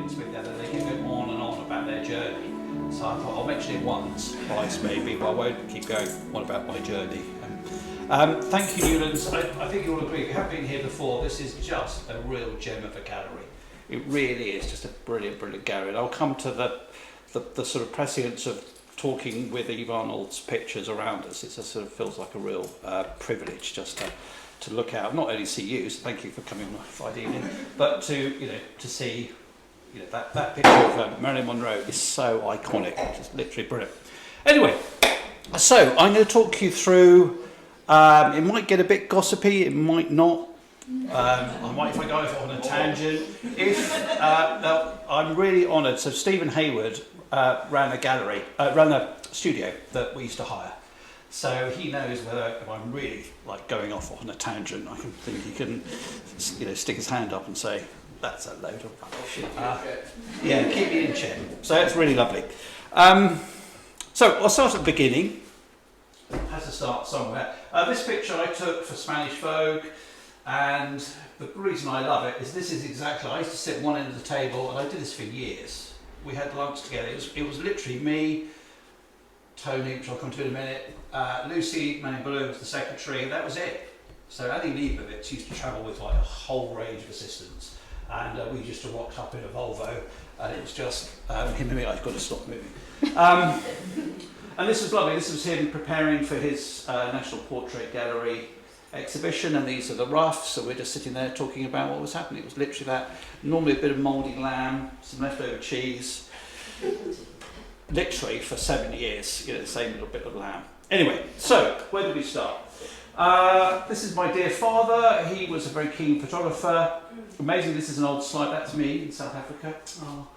bits with them, and they can go on and on about their journey. So I thought I'll mention it once, twice maybe, but I won't keep going on about my journey. Thank you, Newlands. I think you'll agree, if you have been here before, this is just a real gem of a gallery. It really is just a brilliant, brilliant gallery. And I'll come to the sort of prescience of talking with Eve Arnold's pictures around us. It just sort of feels like a real privilege just to look out, not only see you, so thank you for coming on Friday evening, but to see that picture of Marilyn Monroe is so iconic, just literally brilliant. Anyway, so I'm going to talk you through. It might get a bit gossipy, it might not. I might, if I go off on a tangent. I'm really honoured. So Stephen Hayward ran a studio that we used to hire. So he knows whether if I'm really like going off on a tangent, I can think he can, stick his hand up and say, "That's a load of rubbish." Yeah, keep me in check. So it's really lovely. So I'll start at the beginning. It has to start somewhere. This picture I took for Spanish Vogue, and the reason I love it is this is exactly. I used to sit at one end of the table, and I did this for years. We had lunch together. It was literally me, Tony, which I'll come to in a minute, Lucy Manning-Blue was the secretary, and that was it. So Annie Leibovitz used to travel with like a whole range of assistants, and we just rocked up in a Volvo, and it was just him and me. I've got to stop moving. And this was lovely. This was him preparing for his National Portrait Gallery exhibition, and these are the roughs, so we're just sitting there talking about what was happening. It was literally that, normally a bit of mouldy lamb, some leftover cheese, literally for 7 years, the same little bit of lamb. Anyway, so where did we start? This is my dear father. He was a very keen photographer. Amazing, this is an old slide. That's me in South Africa. Oh.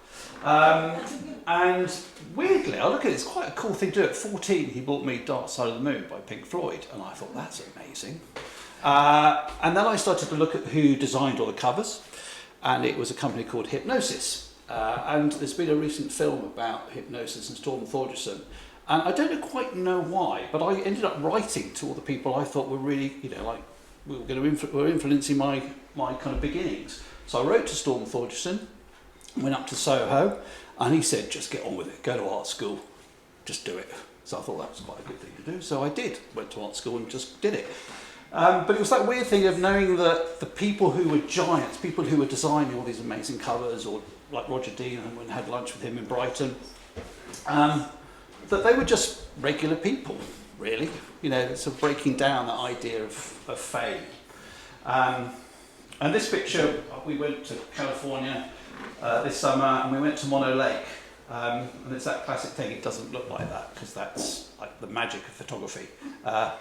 And weirdly, I look at it, it's quite a cool thing to do. At 14, he bought me Dark Side of the Moon by Pink Floyd, and I thought, that's amazing. And then I started to look at who designed all the covers, and it was a company called Hypnosis. And there's been a recent film about Hypnosis and Storm Thorgerson, and I don't quite know why, but I ended up writing to all the people I thought were really, were influencing my kind of beginnings. So I wrote to Storm Thorgerson, went up to Soho, and he said, just get on with it, go to art school, just do it. So I thought that was quite a good thing to do, so I did, went to art school and just did it. But it was that weird thing of knowing that the people who were giants, people who were designing all these amazing covers, or like Roger Dean, and when I had lunch with him in Brighton, that they were just regular people, really, sort of breaking down that idea of fame. And this picture, we went to California this summer, and we went to Mono Lake, and it's that classic thing, it doesn't look like that, because that's like the magic of photography. But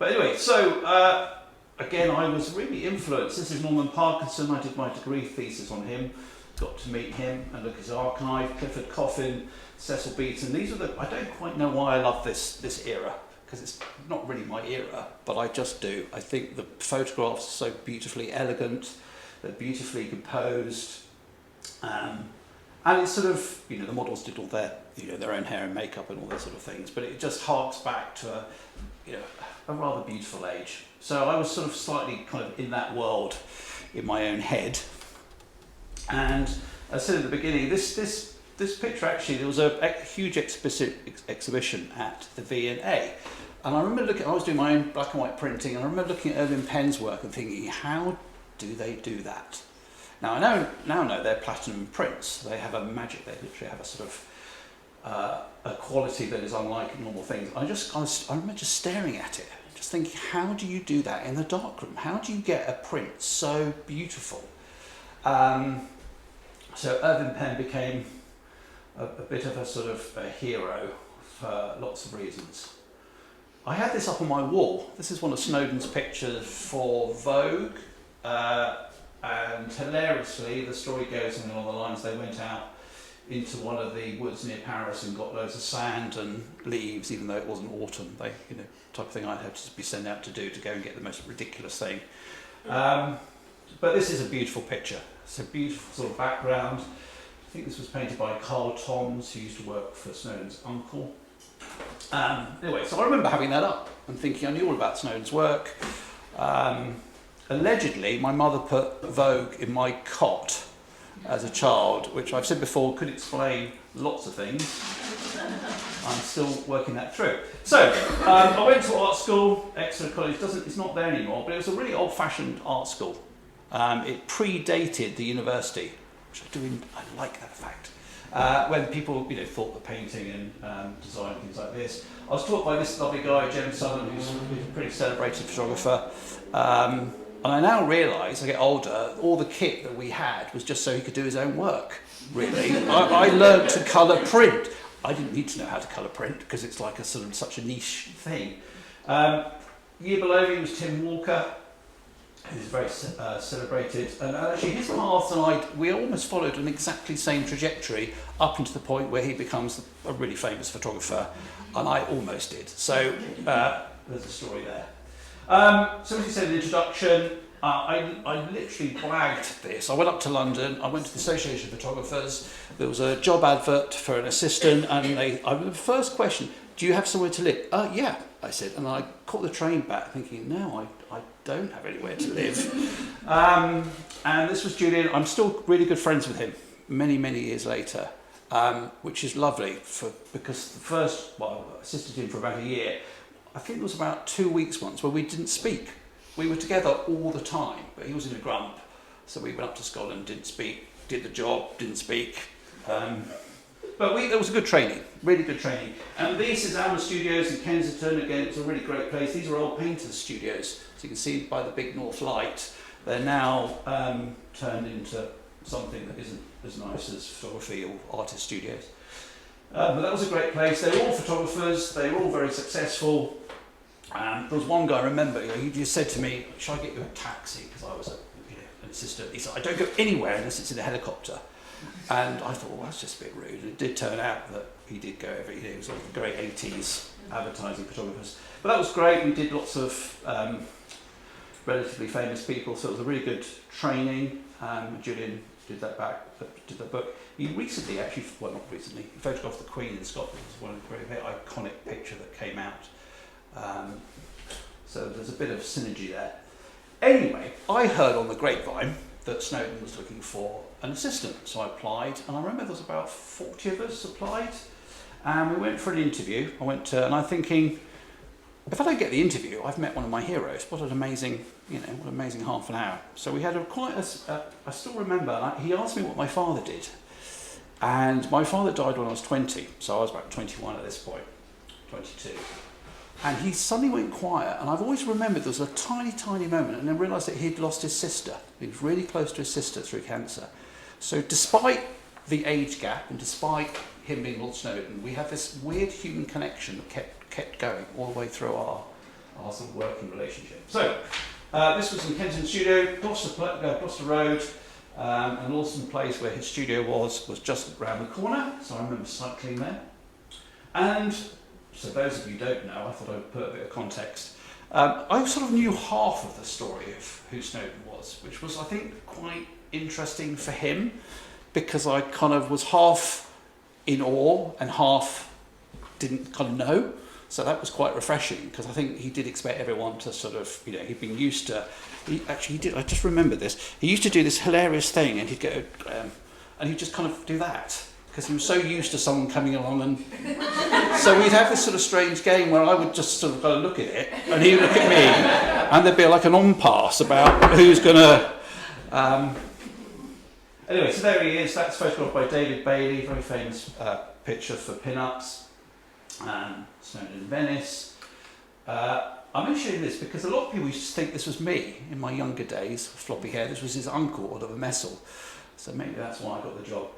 anyway, so again, I was really influenced. This is Norman Parkinson. I did my degree thesis on him, got to meet him and look at his archive. Clifford Coffin, Cecil Beaton. These are I don't quite know why I love this era, because it's not really my era, but I just do. I think the photographs are so beautifully elegant, they're beautifully composed, and it's sort of, the models did all their own hair and makeup and all those sort of things, but it just harks back to a rather beautiful age. So I was sort of slightly kind of in that world in my own head. And as I said at the beginning, this picture actually, there was a huge exhibition at the V&A. And I remember I was doing my own black and white printing, and I remember looking at Irving Penn's work and thinking, how do they do that? Now I know they're platinum prints. They have a magic, they literally have a sort of a quality that is unlike normal things. I remember just staring at it, just thinking, how do you do that in the darkroom? How do you get a print so beautiful? So Irving Penn became a bit of a sort of a hero for lots of reasons. I had this up on my wall. This is one of Snowdon's pictures for Vogue, and hilariously, the story goes something along the lines, they went out into one of the woods near Paris and got loads of sand and leaves, even though it wasn't autumn. They, type of thing I'd have to be sent out to do, to go and get the most ridiculous thing. But this is a beautiful picture. It's a beautiful sort of background. I think this was painted by Carl Toms, who used to work for Snowdon's uncle. Anyway, so I remember having that up and thinking I knew all about Snowdon's work. Allegedly, my mother put Vogue in my cot as a child, which I've said before could explain lots of things. I'm still working that through. So, I went to art school. Exeter College it's not there anymore, but it was a really old-fashioned art school. It predated the university, which I like that fact. When people, thought the painting and design and things like this. I was taught by this lovely guy, Graham Piggot, who's a pretty celebrated photographer. And I now realise, I get older, all the kit that we had was just so he could do his own work, really. I learned to colour print. I didn't need to know how to colour print because it's like such a niche thing. Year below me was Tim Walker, who's very celebrated, and actually his path and we almost followed an exactly same trajectory up into the point where he becomes a really famous photographer, and I almost did. So there's a story there. So as you said in the introduction, I literally blagged this. I went up to London, I went to the Association of Photographers, there was a job advert for an assistant, and the first question, do you have somewhere to live? Yeah, I said, and I caught the train back thinking, no, I don't have anywhere to live. And this was Julian. I'm still really good friends with him many, many years later, which is lovely because the first, I assisted him for about a year. I think it was about 2 weeks once where we didn't speak. We were together all the time, but he was in a grump. So we went up to Scotland, didn't speak, did the job, didn't speak. But there was a good training, really good training. And this is Alma Studios in Kensington. Again, it's a really great place. These are old painters' studios. So you can see by the big north light, they're now turned into something that isn't as nice as photography or artist studios. But that was a great place. They were all photographers. They were all very successful. There was one guy, I remember, he just said to me, "Shall I get you a taxi?" Because I was an assistant. He said, "I don't go anywhere unless it's in a helicopter." And I thought, well, that's just a bit rude. And it did turn out that he did go every day. He was one of the great 80s advertising photographers. But that was great. We did lots of relatively famous people, so it was a really good training. Julian did that book. He recently, actually, well, not recently, he photographed the Queen in Scotland. It was one of the very iconic picture that came out. So there's a bit of synergy there. Anyway, I heard on the grapevine that Snowdon was looking for an assistant, so I applied, and I remember there was about 40 of us applied, and we went for an interview. And I'm thinking, if I don't get the interview, I've met one of my heroes. What an amazing, what an amazing half an hour. So we had I still remember, he asked me what my father did, and my father died when I was 20, so I was about 21 at this point, 22. And he suddenly went quiet, and I've always remembered there was a tiny, tiny moment, and then realised that he'd lost his sister. He was really close to his sister through cancer. So despite the age gap, and despite him being Lord Snowdon, we have this weird human connection that kept going all the way through our sort of working relationship. So this was in Kensington Studio, Gloucester Road, and Lawson Place, where his studio was just around the corner, so I remember cycling there. And so those of you who don't know, I thought I'd put a bit of context. I sort of knew half of the story of who Snowdon was, which was, I think, quite interesting for him, because I kind of was half in awe and half didn't kind of know. So that was quite refreshing, because I think he did expect everyone to sort of, he'd been used to, he did, I just remember this, he used to do this hilarious thing, and he'd go, and he'd just kind of do that, because he was so used to someone coming along, and so we'd have this sort of strange game where I would just sort of go look at it, and he would look at me, and there'd be like an on-pass about who's going to... Anyway, so there he is. That's photographed by David Bailey, very famous picture for pin-ups. Snowdon in Venice. I'm going to show you this because a lot of people used to think this was me in my younger days, floppy hair. This was his uncle, Oliver Messel. So maybe that's why I got the job.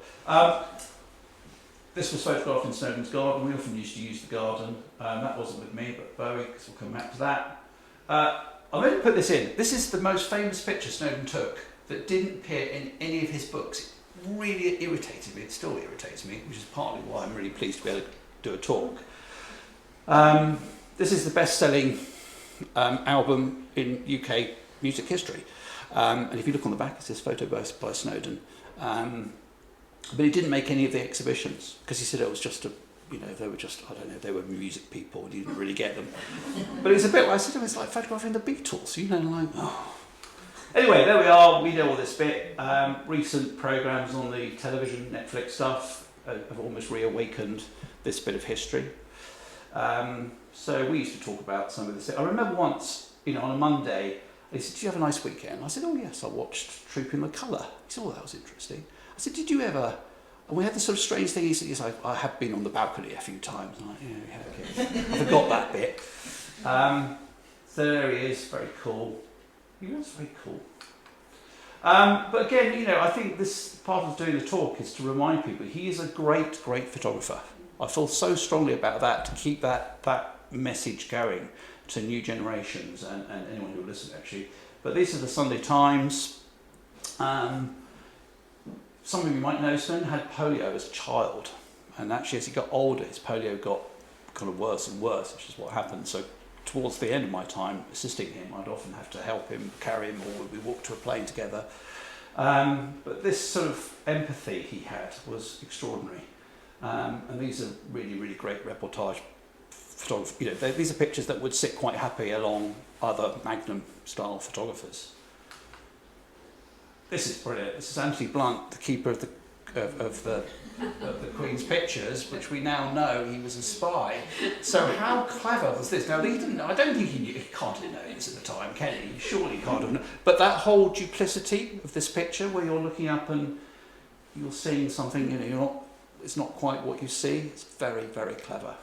This was photographed in Snowdon's garden. We often used to use the garden. That wasn't with me, but Bowie, because we'll come back to that. I'm going to put this in. This is the most famous picture Snowdon took that didn't appear in any of his books. It really irritated me. It still irritates me, which is partly why I'm really pleased to be able to do a talk. This is the best-selling album in UK music history. And if you look on the back, it says photo by Snowdon. But he didn't make any of the exhibitions because he said it was just they were just, I don't know, they were music people and he didn't really get them. But it was a bit like, I said, it's like photographing the Beatles, like, Anyway, there we are. We know all this bit. Recent programmes on the television, Netflix stuff, have almost reawakened this bit of history. So we used to talk about some of this. I remember once, on a Monday, they said, "Did you have a nice weekend?" I said, "Oh yes, I watched Troop in the Colour." He said, "Oh, that was interesting." I said, "Did you ever?" And we had this sort of strange thing. He said, "Yes, I have been on the balcony a few times." I'm like, "Yeah, okay." I forgot that bit. So there he is, very cool. He was very cool. But again, I think this part of doing the talk is to remind people he is a great, great photographer. I feel so strongly about that, to keep that message going to new generations and anyone who will listen, actually. But these are the Sunday Times. Some of you might know Snowdon had polio as a child, and actually as he got older his polio got kind of worse and worse, which is what happened. So towards the end of my time assisting him, I'd often have to help him, carry him, or we walked to a plane together. But this sort of empathy he had was extraordinary. And these are really, really great reportage photography. These are pictures that would sit quite happy along other Magnum style photographers. This is brilliant. This is Anthony Blunt, the keeper of the Queen's pictures, which we now know he was a spy. So how clever was this? Now, I don't think he knew. He can't have known this at the time, can he? Surely he can't have known. But that whole duplicity of this picture, where you're looking up and you're seeing something, it's not quite what you see. It's very, very clever.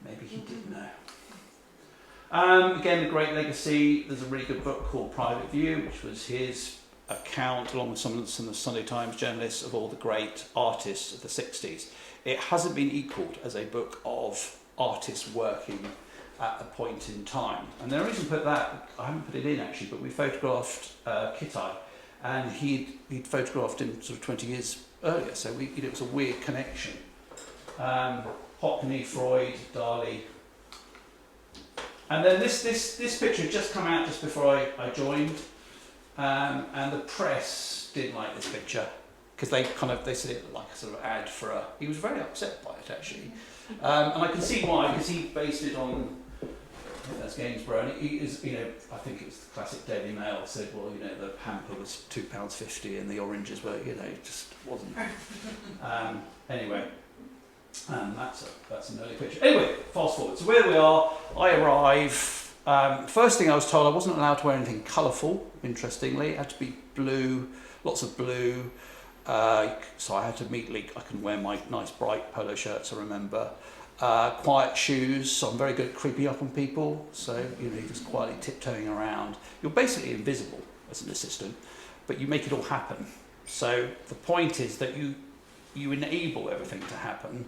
Maybe he did know. Again, the great legacy. There's a really good book called Private View, which was his account, along with some of the Sunday Times journalists, of all the great artists of the 60s. It hasn't been equalled as a book of artists working at a point in time. And the reason I put that, I haven't put it in actually, but we photographed Kittai, and he'd photographed him sort of 20 years earlier, so it was a weird connection. Hockney, Freud, Dali. And then this picture had just come out just before I joined. And the press didn't like this picture because they said it looked like a sort of ad for a. He was very upset by it actually, and I can see why, because he based it on. I think that's Gainsborough, and he is, I think it was the classic Daily Mail said, well, the hamper was £2.50 and the oranges were, it just wasn't. Anyway, that's an early picture. Anyway, fast forward. So where we are, I arrive. First thing I was told, I wasn't allowed to wear anything colourful, interestingly. It had to be blue, lots of blue. So I had to immediately, I couldn't wear my nice bright polo shirts, I remember. Quiet shoes, so I'm very good at creeping up on people. So, you're just quietly tiptoeing around. You're basically invisible as an assistant, but you make it all happen. So the point is that you enable everything to happen.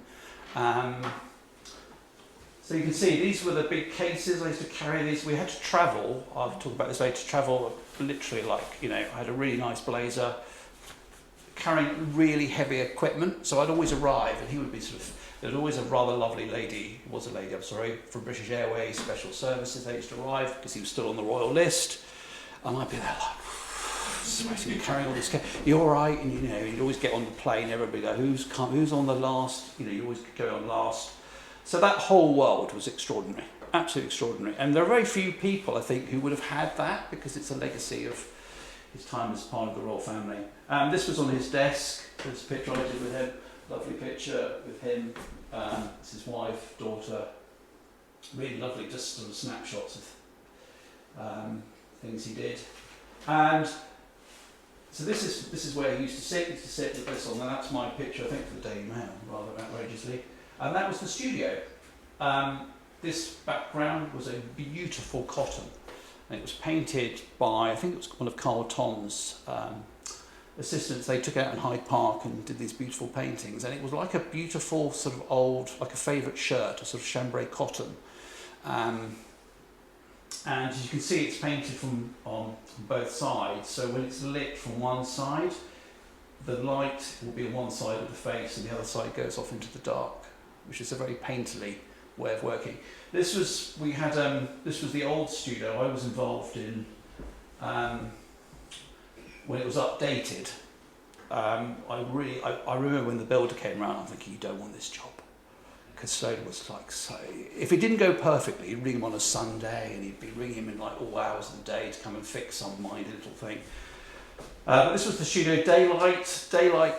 So you can see these were the big cases. I used to carry these. We had to travel. I'll talk about this later. To travel literally I had a really nice blazer, carrying really heavy equipment. So I'd always arrive, and he would be there'd always a rather lovely lady, from British Airways Special Services. They used to arrive because he was still on the royal list, and I'd be there like sweating, carrying all this. You all right? And you'd always get on the plane. Everybody go, who's on the last? You always go on last. So that whole world was extraordinary, absolutely extraordinary. And there are very few people, I think, who would have had that, because it's a legacy of his time as part of the royal family. This was on his desk. There's a picture I did with him, lovely picture with him. It's his wife, daughter. Really lovely, just sort of snapshots of things he did. And so this is where he used to sit. He used to sit with this on. And that's my picture, I think, for the Daily Mail, rather outrageously. And that was the studio. This background was a beautiful cotton. And it was painted by, I think it was one of Carl Tom's assistants. They took out in Hyde Park and did these beautiful paintings. And it was like a beautiful sort of old, like a favourite shirt, a sort of chambray cotton. And as you can see, it's painted on both sides. So when it's lit from one side, the light will be on one side of the face and the other side goes off into the dark, which is a very painterly way of working. This was the old studio I was involved in when it was updated. I remember when the builder came around, I'm thinking, you don't want this job, because Snowdon was like, so, if it didn't go perfectly, he'd ring him on a Sunday, and he'd be ringing him in like all hours of the day to come and fix some minor little thing. But this was the studio. Daylight, I'm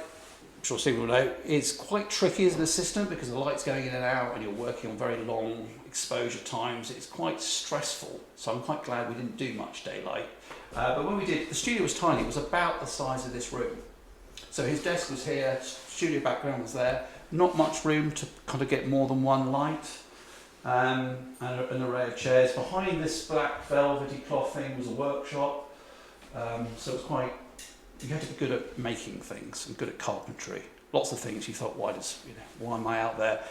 sure Stephen will know, is quite tricky as an assistant because the light's going in and out and you're working on very long exposure times. It's quite stressful, so I'm quite glad we didn't do much daylight. But when we did, the studio was tiny. It was about the size of this room. So his desk was here, studio background was there, not much room to kind of get more than one light, and an array of chairs. Behind this black velvety cloth thing was a workshop, so it was quite, you had to be good at making things and good at carpentry. Lots of things you thought, why am I out there,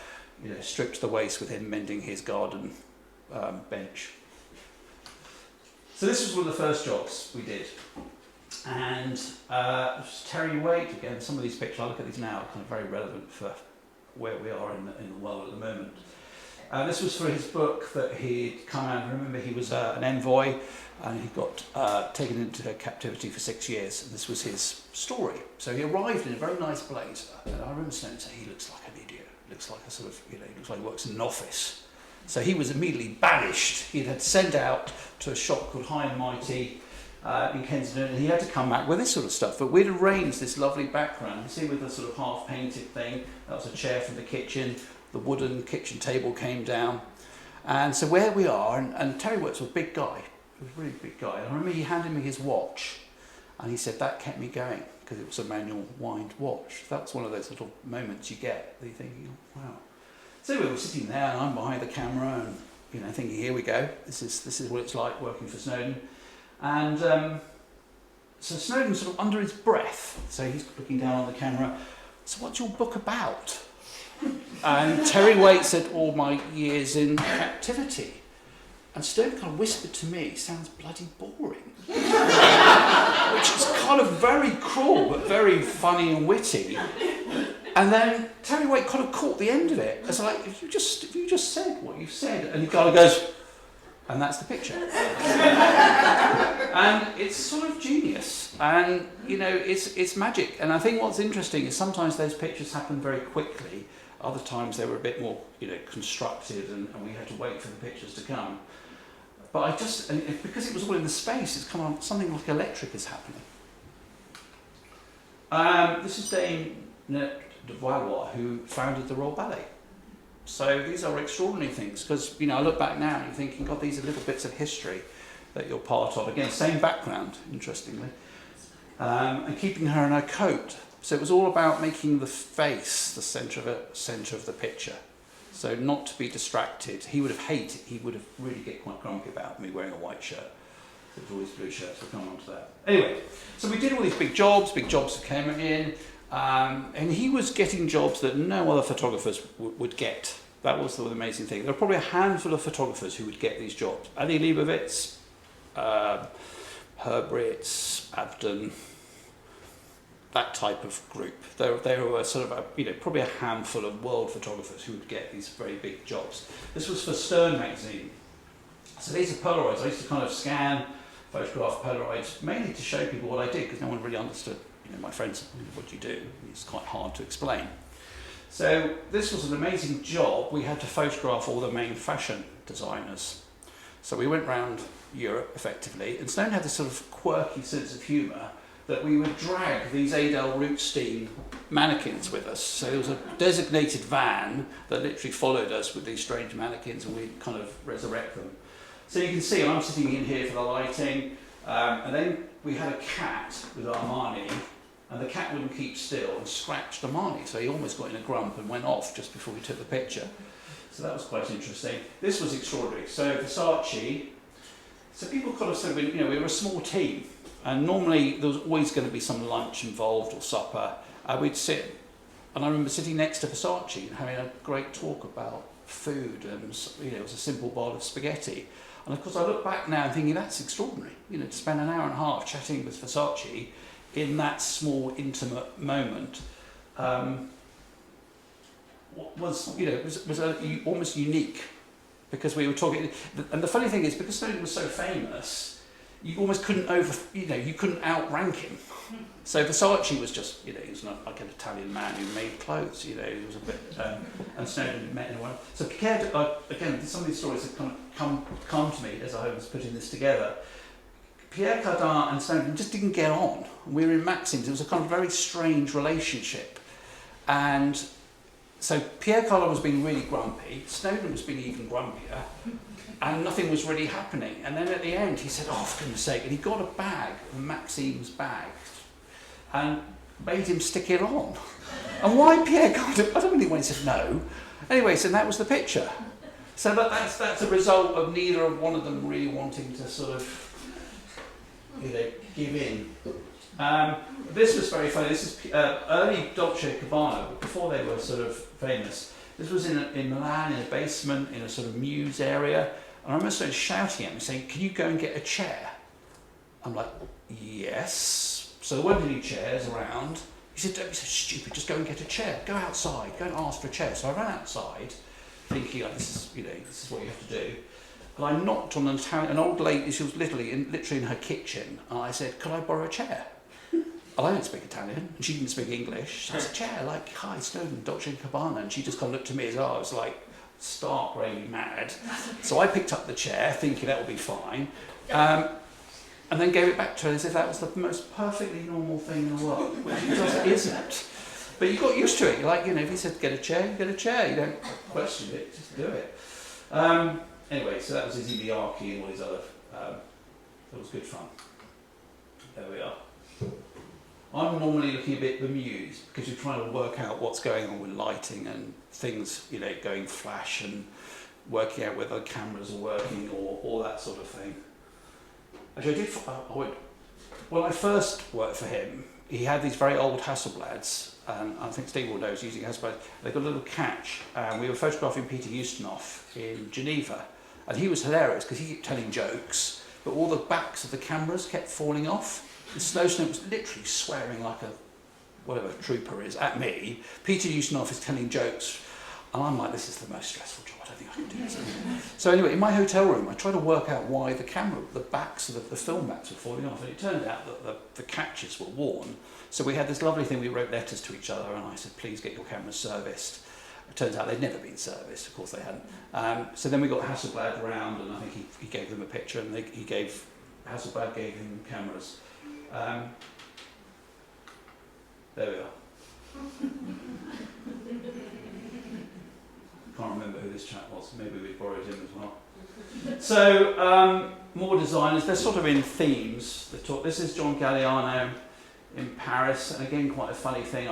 stripped to the waist with him mending his garden bench. So this was one of the first jobs we did. And Terry Waite, again, some of these pictures, I look at these now, are kind of very relevant for where we are in the world at the moment. This was for his book that he'd come out. Remember, he was an envoy, and he got taken into captivity for 6 years, and this was his story. So he arrived in a very nice blazer, and I remember Snowdon saying, he looks like an idiot, looks like a sort of, he looks like he works in an office. So he was immediately banished. He had sent out to a shop called High and Mighty in Kensington, and he had to come back with this sort of stuff. But we'd arranged this lovely background. You see, with the sort of half-painted thing, that was a chair from the kitchen, the wooden kitchen table came down. And so where we are, and Terry Waite was a big guy, he was a really big guy. And I remember he handed me his watch, and he said that kept me going, because it was a manual wind watch. That's one of those little moments you get, that you think, wow. So we were sitting there, and I'm behind the camera, and thinking, here we go. This is what it's like working for Snowdon. And so Snowdon's sort of under his breath, so he's looking down on the camera. So what's your book about? And Terry Waite said, all my years in captivity. And Snowdon kind of whispered to me, sounds bloody boring. Which is kind of very cruel, but very funny and witty. And then Terry Waite kind of caught the end of it. It's like, if you just said what you've said, and he kind of goes, and that's the picture. And it's sort of genius, and it's magic. And I think what's interesting is sometimes those pictures happen very quickly. Other times they were a bit more, constructed, and we had to wait for the pictures to come. But because it was all in the space, it's kind of something like electric is happening. This is Dame de Valois, who founded the Royal Ballet. So these are extraordinary things, because I look back now and you're thinking, God, these are little bits of history that you're part of. Again, same background, interestingly, and keeping her in her coat. So it was all about making the face the centre of the picture. So not to be distracted. He would have really get quite grumpy about me wearing a white shirt. There was always blue shirts. We'll come on to that. Anyway, so we did all these big jobs that came in. And he was getting jobs that no other photographers would get. That was the amazing thing. There were probably a handful of photographers who would get these jobs. Annie Leibovitz, Herbritz, Abden, that type of group. There were sort of probably a handful of world photographers who would get these very big jobs. This was for Stern magazine. So these are Polaroids. I used to kind of scan, photograph Polaroids, mainly to show people what I did, because no one really understood. My friends, what do you do? It's quite hard to explain. So this was an amazing job. We had to photograph all the main fashion designers. So we went around Europe, effectively, and Snowdon had this sort of quirky sense of humour that we would drag these Adele Rootstein mannequins with us. So there was a designated van that literally followed us with these strange mannequins, and we'd kind of resurrect them. So you can see I'm sitting in here for the lighting, and then we had a cat with Armani, and the cat wouldn't keep still and scratched Armani, so he almost got in a grump and went off just before we took the picture. So that was quite interesting. This was extraordinary. So Versace, so people kind of said, we were a small team, and normally there was always going to be some lunch involved or supper. We'd sit, and I remember sitting next to Versace and having a great talk about food, and it was a simple bowl of spaghetti. And of course I look back now and thinking that's extraordinary, to spend an hour and a half chatting with Versace in that small, intimate moment was almost unique, because we were talking. And the funny thing is, because Snowdon was so famous, you almost couldn't you couldn't outrank him. So Versace was just, he was not like an Italian man who made clothes, he was a bit, and Snowdon met anyone. So Piggott, again, some of these stories have kind of come to me as I was putting this together. Pierre Cardin and Snowdon just didn't get on. We were in Maxim's, it was a kind of very strange relationship. And so Pierre Cardin was being really grumpy, Snowdon was being even grumpier, and nothing was really happening. And then at the end he said, oh, for goodness sake, and he got a bag, a Maxim's bag, and made him stick it on. And why Pierre Cardin? I don't really want to say no. Anyway, so that was the picture. So that's a result of neither of one of them really wanting to sort of, give in. This was very funny. This is early Dolce & Gabbana, before they were sort of famous. This was in Milan, in a basement, in a sort of muse area. And I remember started shouting at me, saying, can you go and get a chair? I'm like, yes. So there weren't any chairs around. He said, don't be so stupid, just go and get a chair. Go outside, go and ask for a chair. So I ran outside, thinking, this is what you have to do. And I knocked on an old lady, she was literally in her kitchen, and I said, could I borrow a chair? And I don't speak Italian, and she didn't speak English. So I said, chair, like, hi, Snowdon, Dolce & Gabbana. And she just kind of looked at me as I was like, stark, really mad. So I picked up the chair, thinking that would be fine, and then gave it back to her as if that was the most perfectly normal thing in the world, which it just isn't. But you got used to it. You're like, if he said get a chair, you get a chair. You don't question it, just do it. Anyway, so that was Izzy Liarki and all his other. It was good fun. There we are. I'm normally looking a bit bemused because you're trying to work out what's going on with lighting and things, going flash and working out whether the cameras are working or all that sort of thing. Actually, when I first worked for him, he had these very old Hasselblads, and I think Steve will know he's using Hasselblad. They got a little catch, and we were photographing Peter Ustinov in Geneva, and he was hilarious because he kept telling jokes, but all the backs of the cameras kept falling off. The Snowdon was literally swearing like whatever trooper is at me. Peter Ustinov is telling jokes, and I'm like, this is the most stressful job. I don't think I can do this. So anyway, in my hotel room, I tried to work out why the backs of the film backs were falling off, and it turned out that the catches were worn. So we had this lovely thing, we wrote letters to each other, and I said, please get your cameras serviced. It turns out they'd never been serviced, of course they hadn't. So then we got Hasselblad round, and I think he gave them a picture, and Hasselblad gave him cameras. There we are. Can't remember who this chap was, maybe we borrowed him as well. So, more designers, they're sort of in themes. This is John Galliano in Paris, and again, quite a funny thing.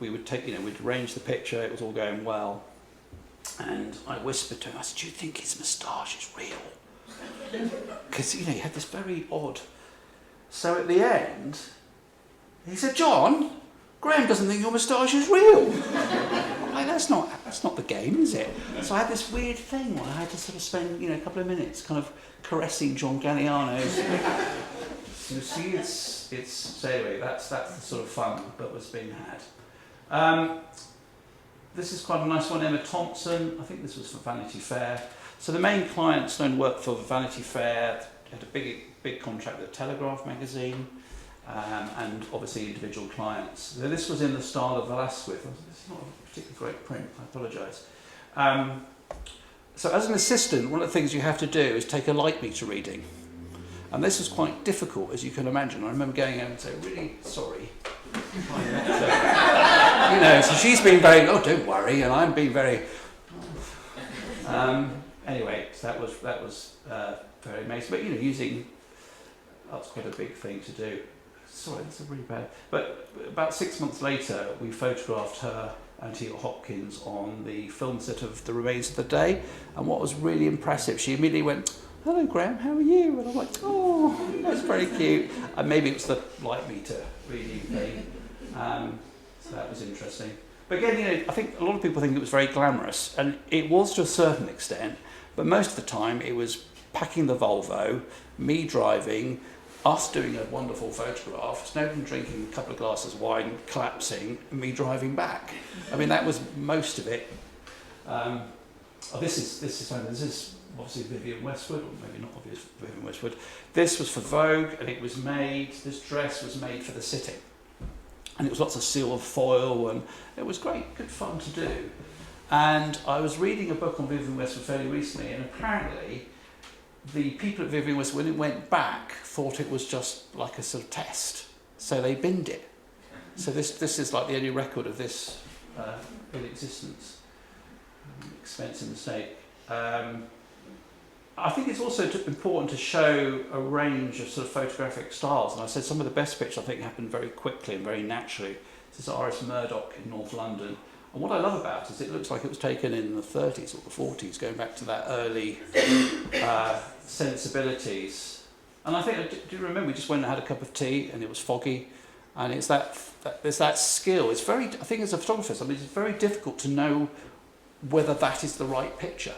We would take, we'd arrange the picture, it was all going well, and I whispered to him, I said, do you think his moustache is real? Because, he had this very odd. So at the end, he said, John, Graham doesn't think your moustache is real. I'm like, that's not the game, is it? So I had this weird thing where I had to sort of spend, a couple of minutes kind of caressing John Galliano's. You see, so anyway, that's the sort of fun that was being had. This is quite a nice one, Emma Thompson. I think this was for Vanity Fair. So the main client, Snowdon worked for Vanity Fair, had a big contract with Telegraph magazine, and obviously individual clients. So this was in the style of Velázquez. This is not a particularly great print, I apologise. So as an assistant, one of the things you have to do is take a light meter reading. And this was quite difficult, as you can imagine. I remember going out and saying, really sorry. So she's been very, oh, don't worry, and I'm being very... Anyway, so that was very amazing. But, using... That's quite a big thing to do. Sorry, that's really bad. But about 6 months later, we photographed her and T.L. Hopkins on the film set of The Remains of the Day. And what was really impressive, she immediately went, hello, Graham, how are you? And I'm like, oh, that's very cute. And maybe it was the light meter reading thing. So that was interesting. But again, I think a lot of people think it was very glamorous. And it was to a certain extent. But most of the time, it was packing the Volvo, me driving, us doing a wonderful photograph, Snowdon drinking a couple of glasses of wine, collapsing, and me driving back. I mean, that was most of it. This is obviously Vivienne Westwood, or maybe not obvious Vivienne Westwood. This was for Vogue, and it was made, this dress was made for the sitting. And it was lots of silver foil, and it was great, good fun to do. And I was reading a book on Vivienne Westwood fairly recently, and apparently the people at Vivienne Westwood, when it went back, thought it was just like a sort of test. So they binned it. So this is like the only record of this in existence. Expensive mistake. I think it's also important to show a range of sort of photographic styles. And I said some of the best pictures I think happened very quickly and very naturally. This is R.S. Murdoch in North London. And what I love about it is it looks like it was taken in the 30s or the 40s, going back to that early sensibilities. And I think, I do remember we just went and had a cup of tea and it was foggy. And it's there's that skill. It's very, I think as a photographer, I mean, it's very difficult to know whether that is the right picture.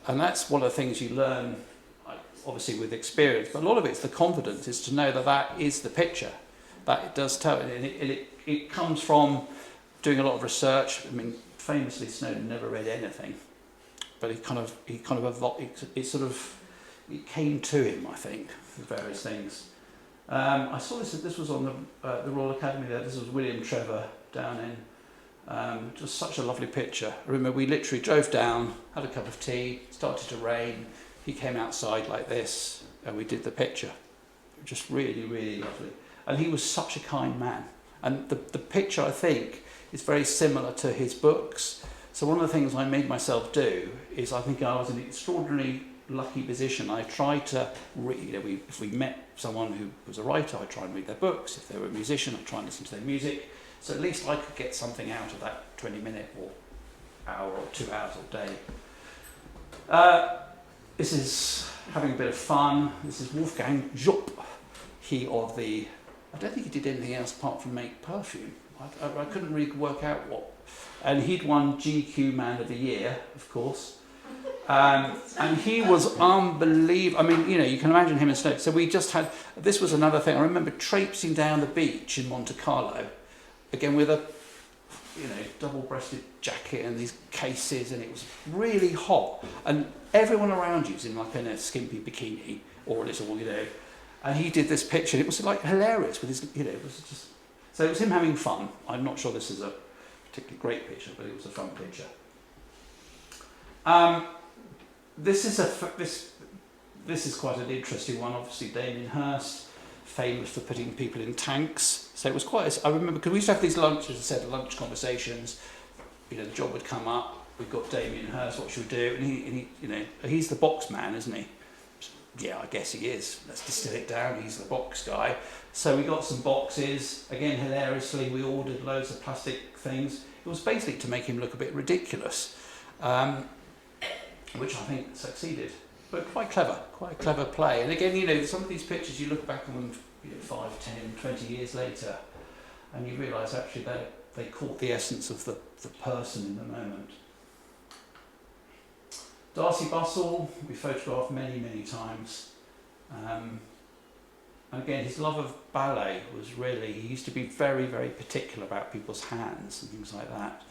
And that's one of the things you learn, obviously with experience, but a lot of it's the confidence, is to know that that is the picture. That it does tell, and it comes from doing a lot of research. I mean, famously, Snowdon never read anything, but it came to him, I think, with various things. I saw this was on the Royal Academy there. This was William Trevor down in, just such a lovely picture. I remember we literally drove down, had a cup of tea, started to rain. He came outside like this, and we did the picture. Just really, really lovely. And he was such a kind man. And the picture, I think, is very similar to his books. So one of the things I made myself do is, I think I was in an extraordinarily lucky position. I tried to read, if we met someone who was a writer, I'd try and read their books. If they were a musician, I'd try and listen to their music. So at least I could get something out of that 20-minute or hour or 2 hours a day. This is having a bit of fun. This is Wolfgang Jopp. I don't think he did anything else apart from make perfume. I couldn't really work out what. And he'd won GQ Man of the Year, of course. And he was unbelievable. I mean, you can imagine him and Snowdon. So we just had, this was another thing. I remember traipsing down the beach in Monte Carlo, again with a, double-breasted jacket and these cases, and it was really hot. And everyone around you was in like a skimpy bikini or a little, and he did this picture. And it was like hilarious with his, it was just, so it was him having fun. I'm not sure this is a particularly great picture, but it was a fun picture. This is quite an interesting one. Obviously, Damien Hirst, famous for putting people in tanks. So it was quite. I remember because we used to have these lunches, as I said, lunch conversations. The job would come up. We've got Damien Hirst. What should we do? And he, he's the box man, isn't he? Yeah, I guess he is. Let's distill it down. He's the box guy. So we got some boxes. Again, hilariously, we ordered loads of plastic things. It was basically to make him look a bit ridiculous. Which I think succeeded, but quite a clever play. And again, some of these pictures you look back on them 5, 10, 20 years later, and you realise actually they caught the essence of the person in the moment. Darcy Bustle, we photographed many, many times. And again, his love of ballet was really, he used to be very, very particular about people's hands and things like that.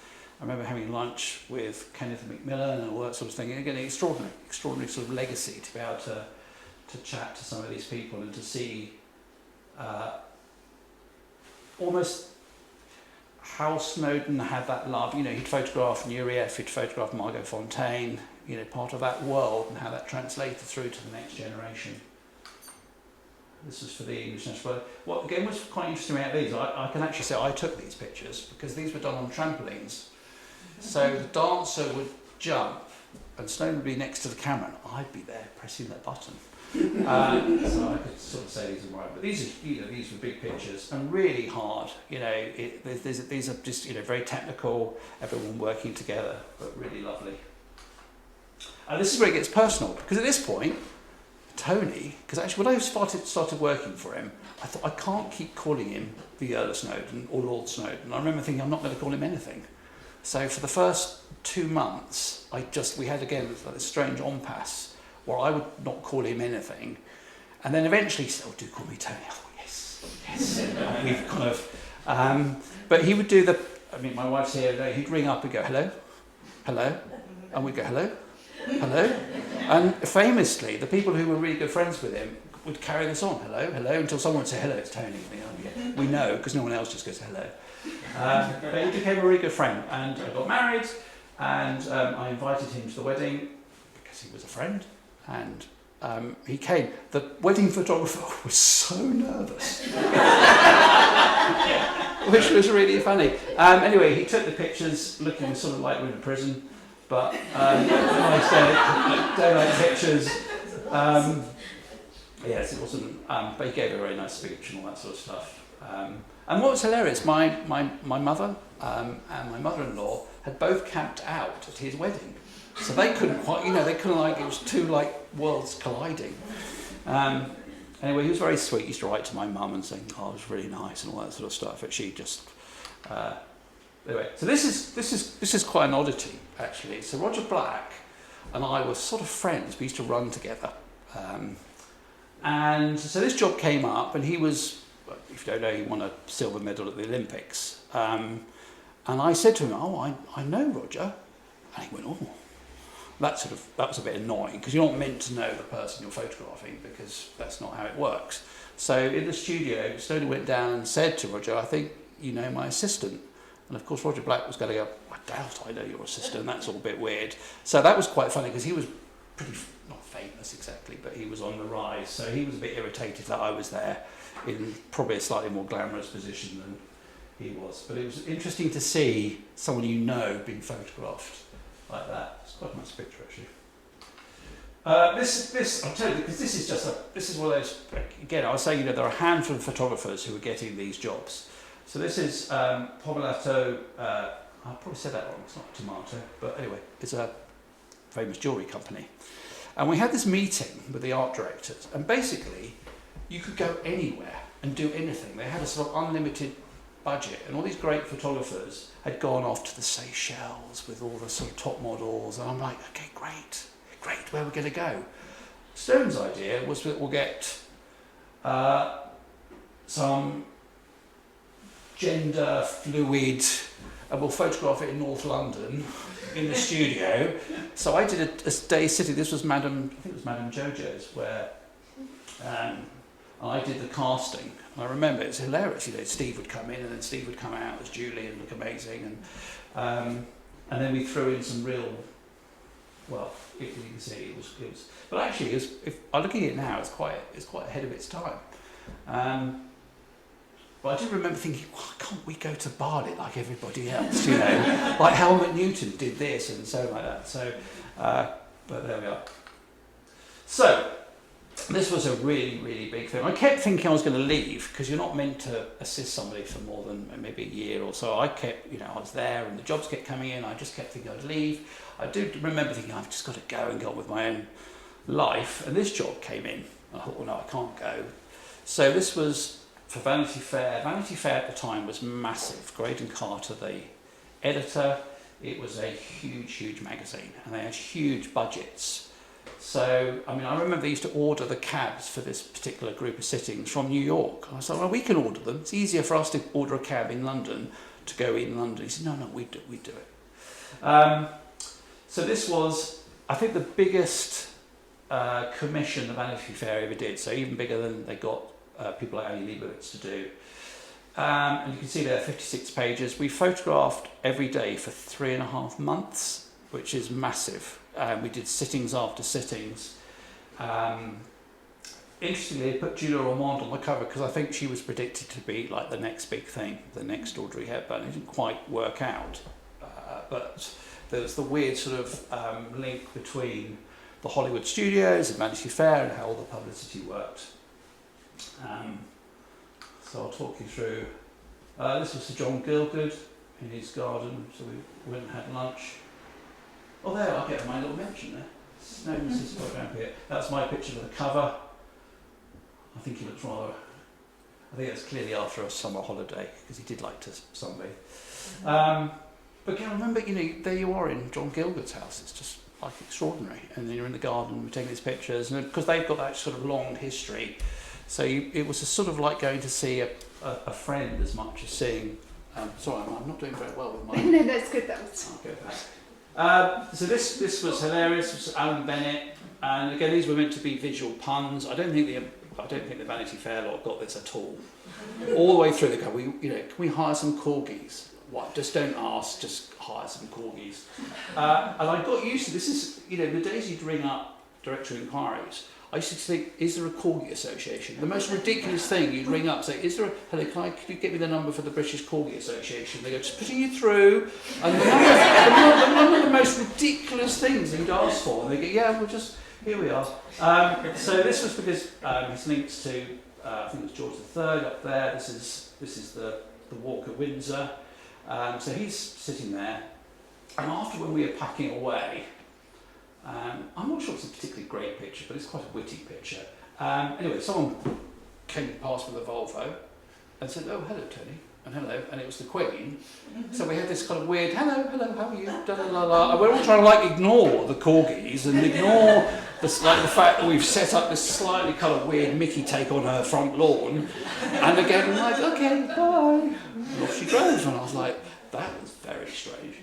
I remember having lunch with Kenneth Macmillan and all that sort of thing. And again, extraordinary sort of legacy to be able to chat to some of these people and to see almost how Snowdon had that love. He'd photographed Nureyev, he'd photographed Margot Fontaine, part of that world, and how that translated through to the next generation. This was for the English National. What again was quite interesting about these, I can actually say I took these pictures because these were done on trampolines. So the dancer would jump and Snowdon would be next to the camera and I'd be there pressing that button. So I could sort of say these are right. But these were big pictures and really hard. These are just very technical, everyone working together, but really lovely. This is where it gets personal because at this point, Tony, because actually when I started working for him, I thought I can't keep calling him the Earl of Snowdon or Lord Snowdon. I remember thinking I'm not going to call him anything. So for the first 2 months, we had again this strange impasse where I would not call him anything, and then eventually he said, "Oh, do call me Tony." I thought, yes. We've kind of, but he would do my wife's here. He'd ring up and go, "Hello," and we'd go, "Hello," hello. And famously, the people who were really good friends with him would carry this on, hello, hello, until someone would say, hello, it's Tony. And they, oh, yeah. We know, because no one else just goes, hello. But he became a really good friend, and I got married, and I invited him to the wedding because he was a friend, and he came. The wedding photographer was so nervous, which was really funny. Anyway, he took the pictures looking sort of like we were in prison, but I said, don't like pictures. Yes, it wasn't, but he gave a very nice speech and all that sort of stuff. And what was hilarious, my mother and my mother-in-law had both camped out at his wedding. So they couldn't quite, they couldn't it was two worlds colliding. Anyway, he was very sweet. He used to write to my mum and saying, oh, it was really nice and all that sort of stuff. But she just, anyway. So this is quite an oddity, actually. So Roger Black and I were sort of friends. We used to run together. And so this job came up, and he was, if you don't know, he won a silver medal at the Olympics. And I said to him, oh, I know Roger. And he went, oh. That was a bit annoying, because you're not meant to know the person you're photographing, because that's not how it works. So in the studio, Snowdon went down and said to Roger, I think you know my assistant. And of course Roger Black was going to go, I doubt I know your assistant, that's all a bit weird. So that was quite funny, because he was pretty, not famous exactly, but he was on the rise. So he was a bit irritated that I was there in probably a slightly more glamorous position than he was. But it was interesting to see someone you know being photographed like that. It's quite a nice picture, actually. This I'll tell you, because this is one of those, again, I was saying, there are a handful of photographers who are getting these jobs. So this is Pomellato, I probably said that wrong, it's not tomato, but anyway, it's a famous jewellery company. And we had this meeting with the art directors, and basically, you could go anywhere and do anything. They had a sort of unlimited budget, and all these great photographers had gone off to the Seychelles with all the sort of top models, and I'm like, okay, great, where are we going to go? Stone's idea was that we'll get some gender fluid, and we'll photograph it in North London in the studio. So I did a day sitting, this was I think it was Madame Jojo's, where I did the casting. And I remember it's hilarious, Steve would come in and then Steve would come out as Julie and look amazing, and then we threw in some real, well, you can see it was, but actually, if I'm looking at it now, it's quite ahead of its time. But I do remember thinking, why can't we go to Bali like everybody else? Like Helmut Newton did this and so like that. So, but there we are. So. This was a really, really big thing. I kept thinking I was going to leave, because you're not meant to assist somebody for more than maybe a year or so. I kept, I was there and the jobs kept coming in. I just kept thinking I'd leave. I do remember thinking I've just got to go and get on with my own life. And this job came in. I thought, well, no, I can't go. So this was for Vanity Fair. Vanity Fair at the time was massive. Graydon Carter, the editor. It was a huge, huge magazine, and they had huge budgets. So, I remember they used to order the cabs for this particular group of sittings from New York. I was like, well, we can order them. It's easier for us to order a cab in London to go in London. He said, no, we do it. So this was, I think, the biggest commission the Vanity Fair ever did. So even bigger than they got people like Annie Leibovitz to do. And you can see there, 56 pages. We photographed every day for 3.5 months, which is massive. We did sittings after sittings. Interestingly, they put Julia Ormond on the cover because I think she was predicted to be like the next big thing, the next Audrey Hepburn. It didn't quite work out, but there was the weird sort of link between the Hollywood studios and Vanity Fair and how all the publicity worked. So I'll talk you through. This was Sir John Gielgud in his garden, so we went and had lunch. Oh, there, I'll get my little mention there. Snowdon's sister, Graham Piggot. That's my picture of the cover. I think he looks rather, I think that's clearly after a summer holiday, because he did like to sunbathe. But again, remember, there you are in John Gielgud's house. It's just like extraordinary. And then you're in the garden, we're taking these pictures, and because they've got that sort of long history, so it was a sort of like going to see a friend as much as seeing. Sorry, I'm not doing very well with my. No, that's good. That was. I'll go back. So this was hilarious. This was Alan Bennett, and again these were meant to be visual puns. I don't think the Vanity Fair lot got this at all. All the way through they go, can we hire some corgis? What? Just don't ask. Just hire some corgis. And I got used to this. Is the days you'd ring up directory inquiries. I used to think, is there a Corgi Association? The most ridiculous thing, you'd ring up, say, hello, could you get me the number for the British Corgi Association? They go, just putting you through. And one of the most ridiculous things you'd ask for. And they go, yeah, here we are. So this was because his links to, I think it was George III up there. This is the Walk at Windsor. So he's sitting there. And after when we were packing away, I'm not sure it's a particularly great picture, but it's quite a witty picture. Anyway, someone came past with a Volvo and said, oh, hello, Tony, and it was the Queen. So we had this kind of weird, hello, how are you, da la la la. And we're all trying to ignore the corgis and ignore the fact that we've set up this slightly kind of weird Mickey take on her front lawn. And again, okay, bye. And off she drove, and I was like, that was very strange.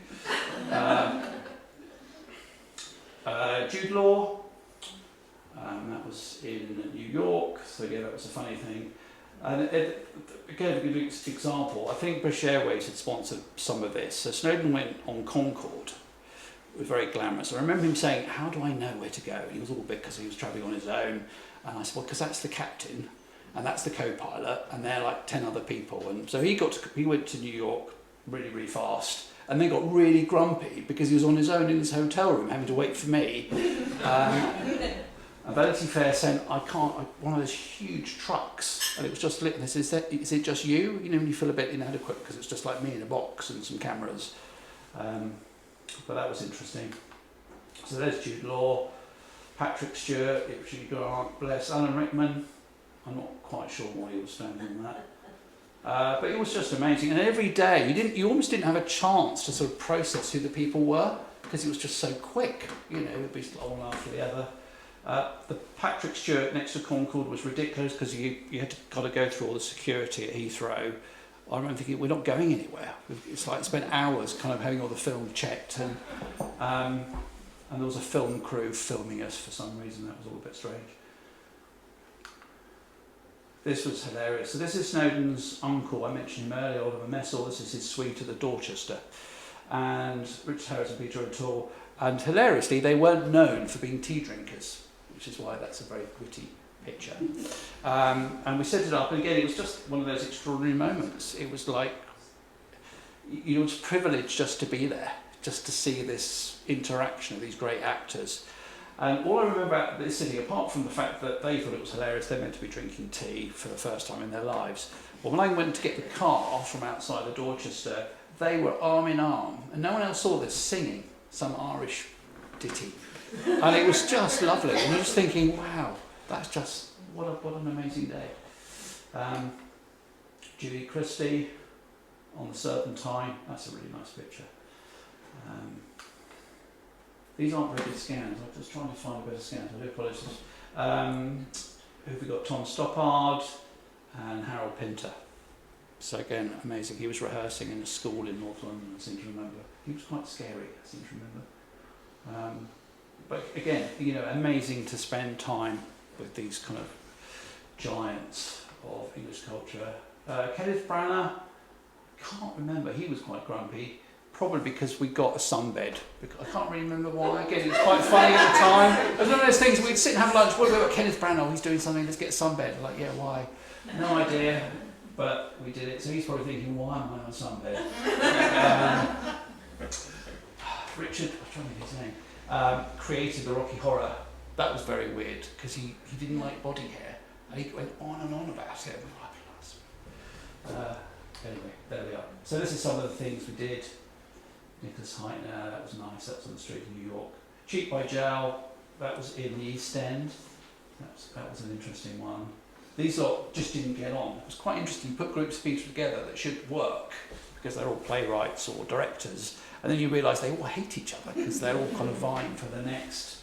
Jude Law, that was in New York, so yeah, that was a funny thing. And again, a good example, I think British Airways had sponsored some of this. So Snowdon went on Concorde, it was very glamorous. I remember him saying, how do I know where to go? And he was all big because he was travelling on his own. And I said, well, because that's the captain, and that's the co-pilot, and they're like 10 other people. And so he went to New York really, really fast. And then got really grumpy because he was on his own in his hotel room having to wait for me. And Vanity Fair sent one of those huge trucks, and it was just lit. And they said, is it just you? When you feel a bit inadequate because it's just like me in a box and some cameras. But that was interesting. So there's Jude Law, Patrick Stewart, Richard Grant, bless Alan Rickman. I'm not quite sure why he was standing on that. But it was just amazing, and every day you almost didn't have a chance to sort of process who the people were because it was just so quick. It would be one after the other. The Patrick Stewart next to Concorde was ridiculous because you had to kind of go through all the security at Heathrow. I remember thinking we're not going anywhere. It's like spent hours kind of having all the film checked, and there was a film crew filming us for some reason. That was all a bit strange. This was hilarious. So this is Snowdon's uncle. I mentioned him earlier, Oliver Messel. This is his suite at the Dorchester. And Richard Harris and Peter O'Toole. And hilariously, they weren't known for being tea drinkers, which is why that's a very witty picture. And we set it up, and again, it was just one of those extraordinary moments. It was like, it was a privilege just to be there, just to see this interaction of these great actors. And all I remember about this city, apart from the fact that they thought it was hilarious, they're meant to be drinking tea for the first time in their lives. Well, when I went to get the car from outside the Dorchester, they were arm in arm, and no one else saw this, singing some Irish ditty. And it was just lovely. And I was thinking, wow, that's just, what an amazing day. Julie Christie on the Serpentine, that's a really nice picture. These aren't very good scans. I'm just trying to find a better scan. I do apologise. Who have we got? Tom Stoppard and Harold Pinter. So again, amazing. He was rehearsing in a school in North London, I seem to remember. He was quite scary, I seem to remember. But again, amazing to spend time with these kind of giants of English culture. Kenneth Branagh, can't remember. He was quite grumpy. Probably because we got a sunbed. I can't really remember why. Again, it was quite funny at the time. It was one of those things, we'd sit and have lunch, what about Kenneth Branagh? He's doing something, let's get a sunbed. Like, yeah, why? No idea, but we did it. So he's probably thinking, why am I on a sunbed? Richard, I'm trying to think his name, created the Rocky Horror. That was very weird, because he didn't like body hair. And he went on and on about it. Anyway, there we are. So this is some of the things we did. Nicholas Heitner, that was nice, that was on the street in New York. Cheek by Jowl, that was in the East End. That was an interesting one. These lot just didn't get on. It was quite interesting, you put groups of people together that should work because they're all playwrights or directors, and then you realise they all hate each other because they're all kind of vying for the next.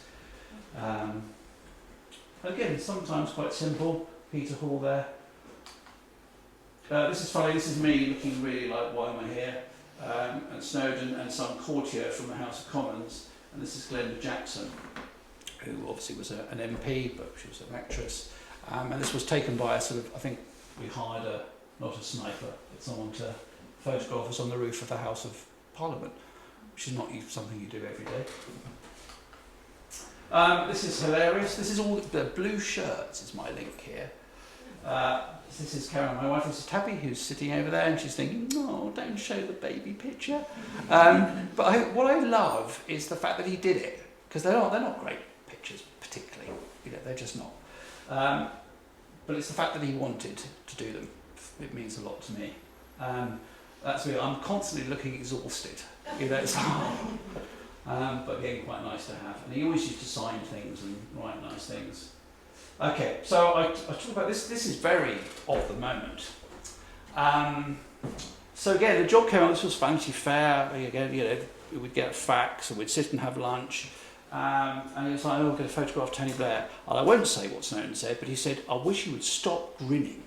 Again, sometimes quite simple. Peter Hall there. This is funny, this is me looking really like, why am I here? and Snowdon and some courtier from the House of Commons, and this is Glenda Jackson, who obviously was an MP, but she was an actress, and this was taken by a sort of, I think we hired not a sniper, but someone to photograph us on the roof of the House of Parliament, which is not something you do every day. This is hilarious. This is all the blue shirts is my link here. This is Karen, my wife. This is Tabby, who's sitting over there, and she's thinking, "No, don't show the baby picture." But what I love is the fact that he did it, because they're not great pictures particularly. They're just not. But it's the fact that he wanted to do them. It means a lot to me. That's weird. I'm constantly looking exhausted. It's but again, quite nice to have. And he always used to sign things and write nice things. Okay, so I talk about this. This is very of the moment. So again, the job came out. This was Vanity Fair. Again, we'd get a fax, and we'd sit and have lunch. And he was like, "Oh, we're going to photograph Tony Blair." And I won't say what Snowdon said, but he said, "I wish you would stop grinning."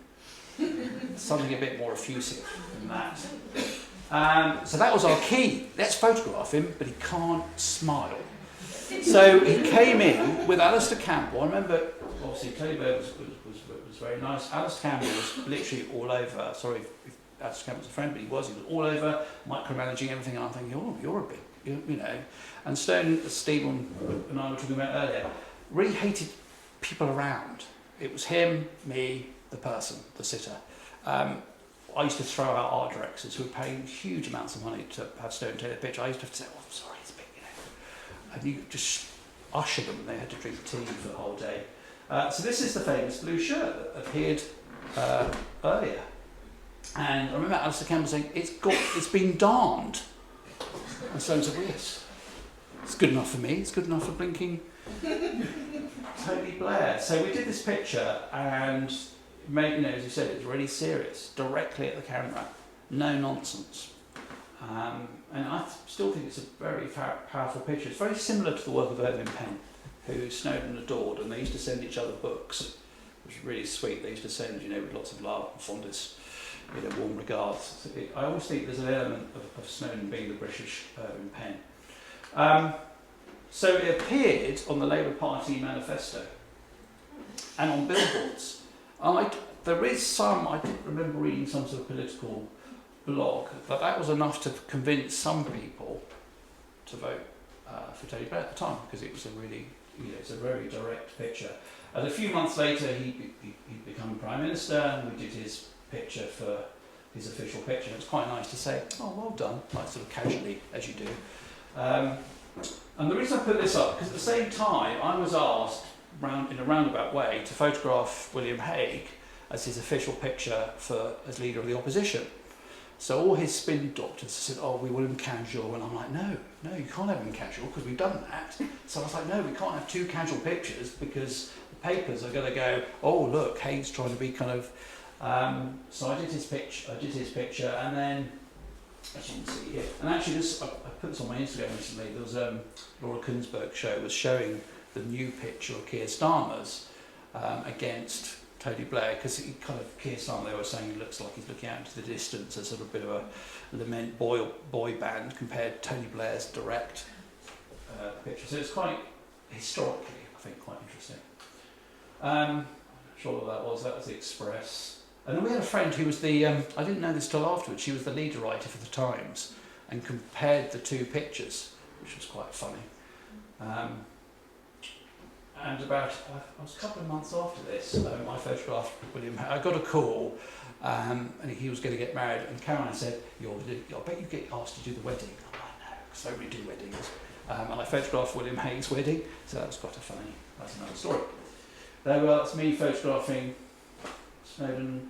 Something a bit more effusive than that. So that was our key. Let's photograph him, but he can't smile. So he came in with Alistair Campbell. I remember, obviously, Tony Blair was very nice. Alistair Campbell was literally all over. Sorry if Alistair Campbell's a friend, but he was all over, micromanaging everything. And I'm thinking, "Oh, you're a big, And Stephen and I were talking about earlier, really hated people around. It was him, me, the person, the sitter. I used to throw out art directors who were paying huge amounts of money to have Snowdon take a picture. I used to have to say, "Oh, I'm sorry, it's big," And you just usher them, and they had to drink tea for the whole day. So this is the famous blue shirt that appeared earlier. And I remember Alistair Campbell saying, it's been darned. And Sloane said, "Well, yes, it's good enough for me, it's good enough for blinking Tony Blair." So we did this picture, and as you said, it was really serious, directly at the camera, no nonsense. And I still think it's a very powerful picture. It's very similar to the work of Irving Penn, who Snowdon adored, and they used to send each other books, which was really sweet. They used to send, with lots of love and fondness, warm regards. I always think there's an element of Snowdon being the British Irving Penn. So it appeared on the Labour Party manifesto and on billboards. There is some, I remember reading some sort of political blog, that was enough to convince some people to vote for Tony Blair at the time, because it was a really, it's a very direct picture. And a few months later, he'd become Prime Minister, and we did his picture for his official picture. It's quite nice to say, "Oh, well done," like sort of casually, as you do. And the reason I put this up, because at the same time, I was asked, in a roundabout way, to photograph William Hague as his official picture as leader of the opposition. So all his spin doctors said, "Oh, we want him casual," and I'm like, no, you can't have him casual, because we've done that. So I was like, no, we can't have two casual pictures, because the papers are going to go, "Oh, look, Hague's trying to be kind of..." So I did his picture, and then, as you can see here, and actually I put this on my Instagram recently. There was Laura Kunsberg's show was showing the new picture of Keir Starmer's against Tony Blair, because Keir Starmer, they were saying, he looks like he's looking out into the distance, as sort of a bit of a lament boy band, compared to Tony Blair's direct picture. So it's quite historically, I think, quite interesting. I'm sure what that was the Express. And then we had a friend who was I didn't know this till afterwards, she was the leader writer for the Times, and compared the two pictures, which was quite funny. And about, I was a couple of months after this, I photographed William. I got a call, and he was going to get married, and Caroline said, "I bet you get asked to do the wedding." I'm like, "No, so we do weddings." And I photographed William Hague's wedding, so that was quite that's another story. That's me photographing Snowdon,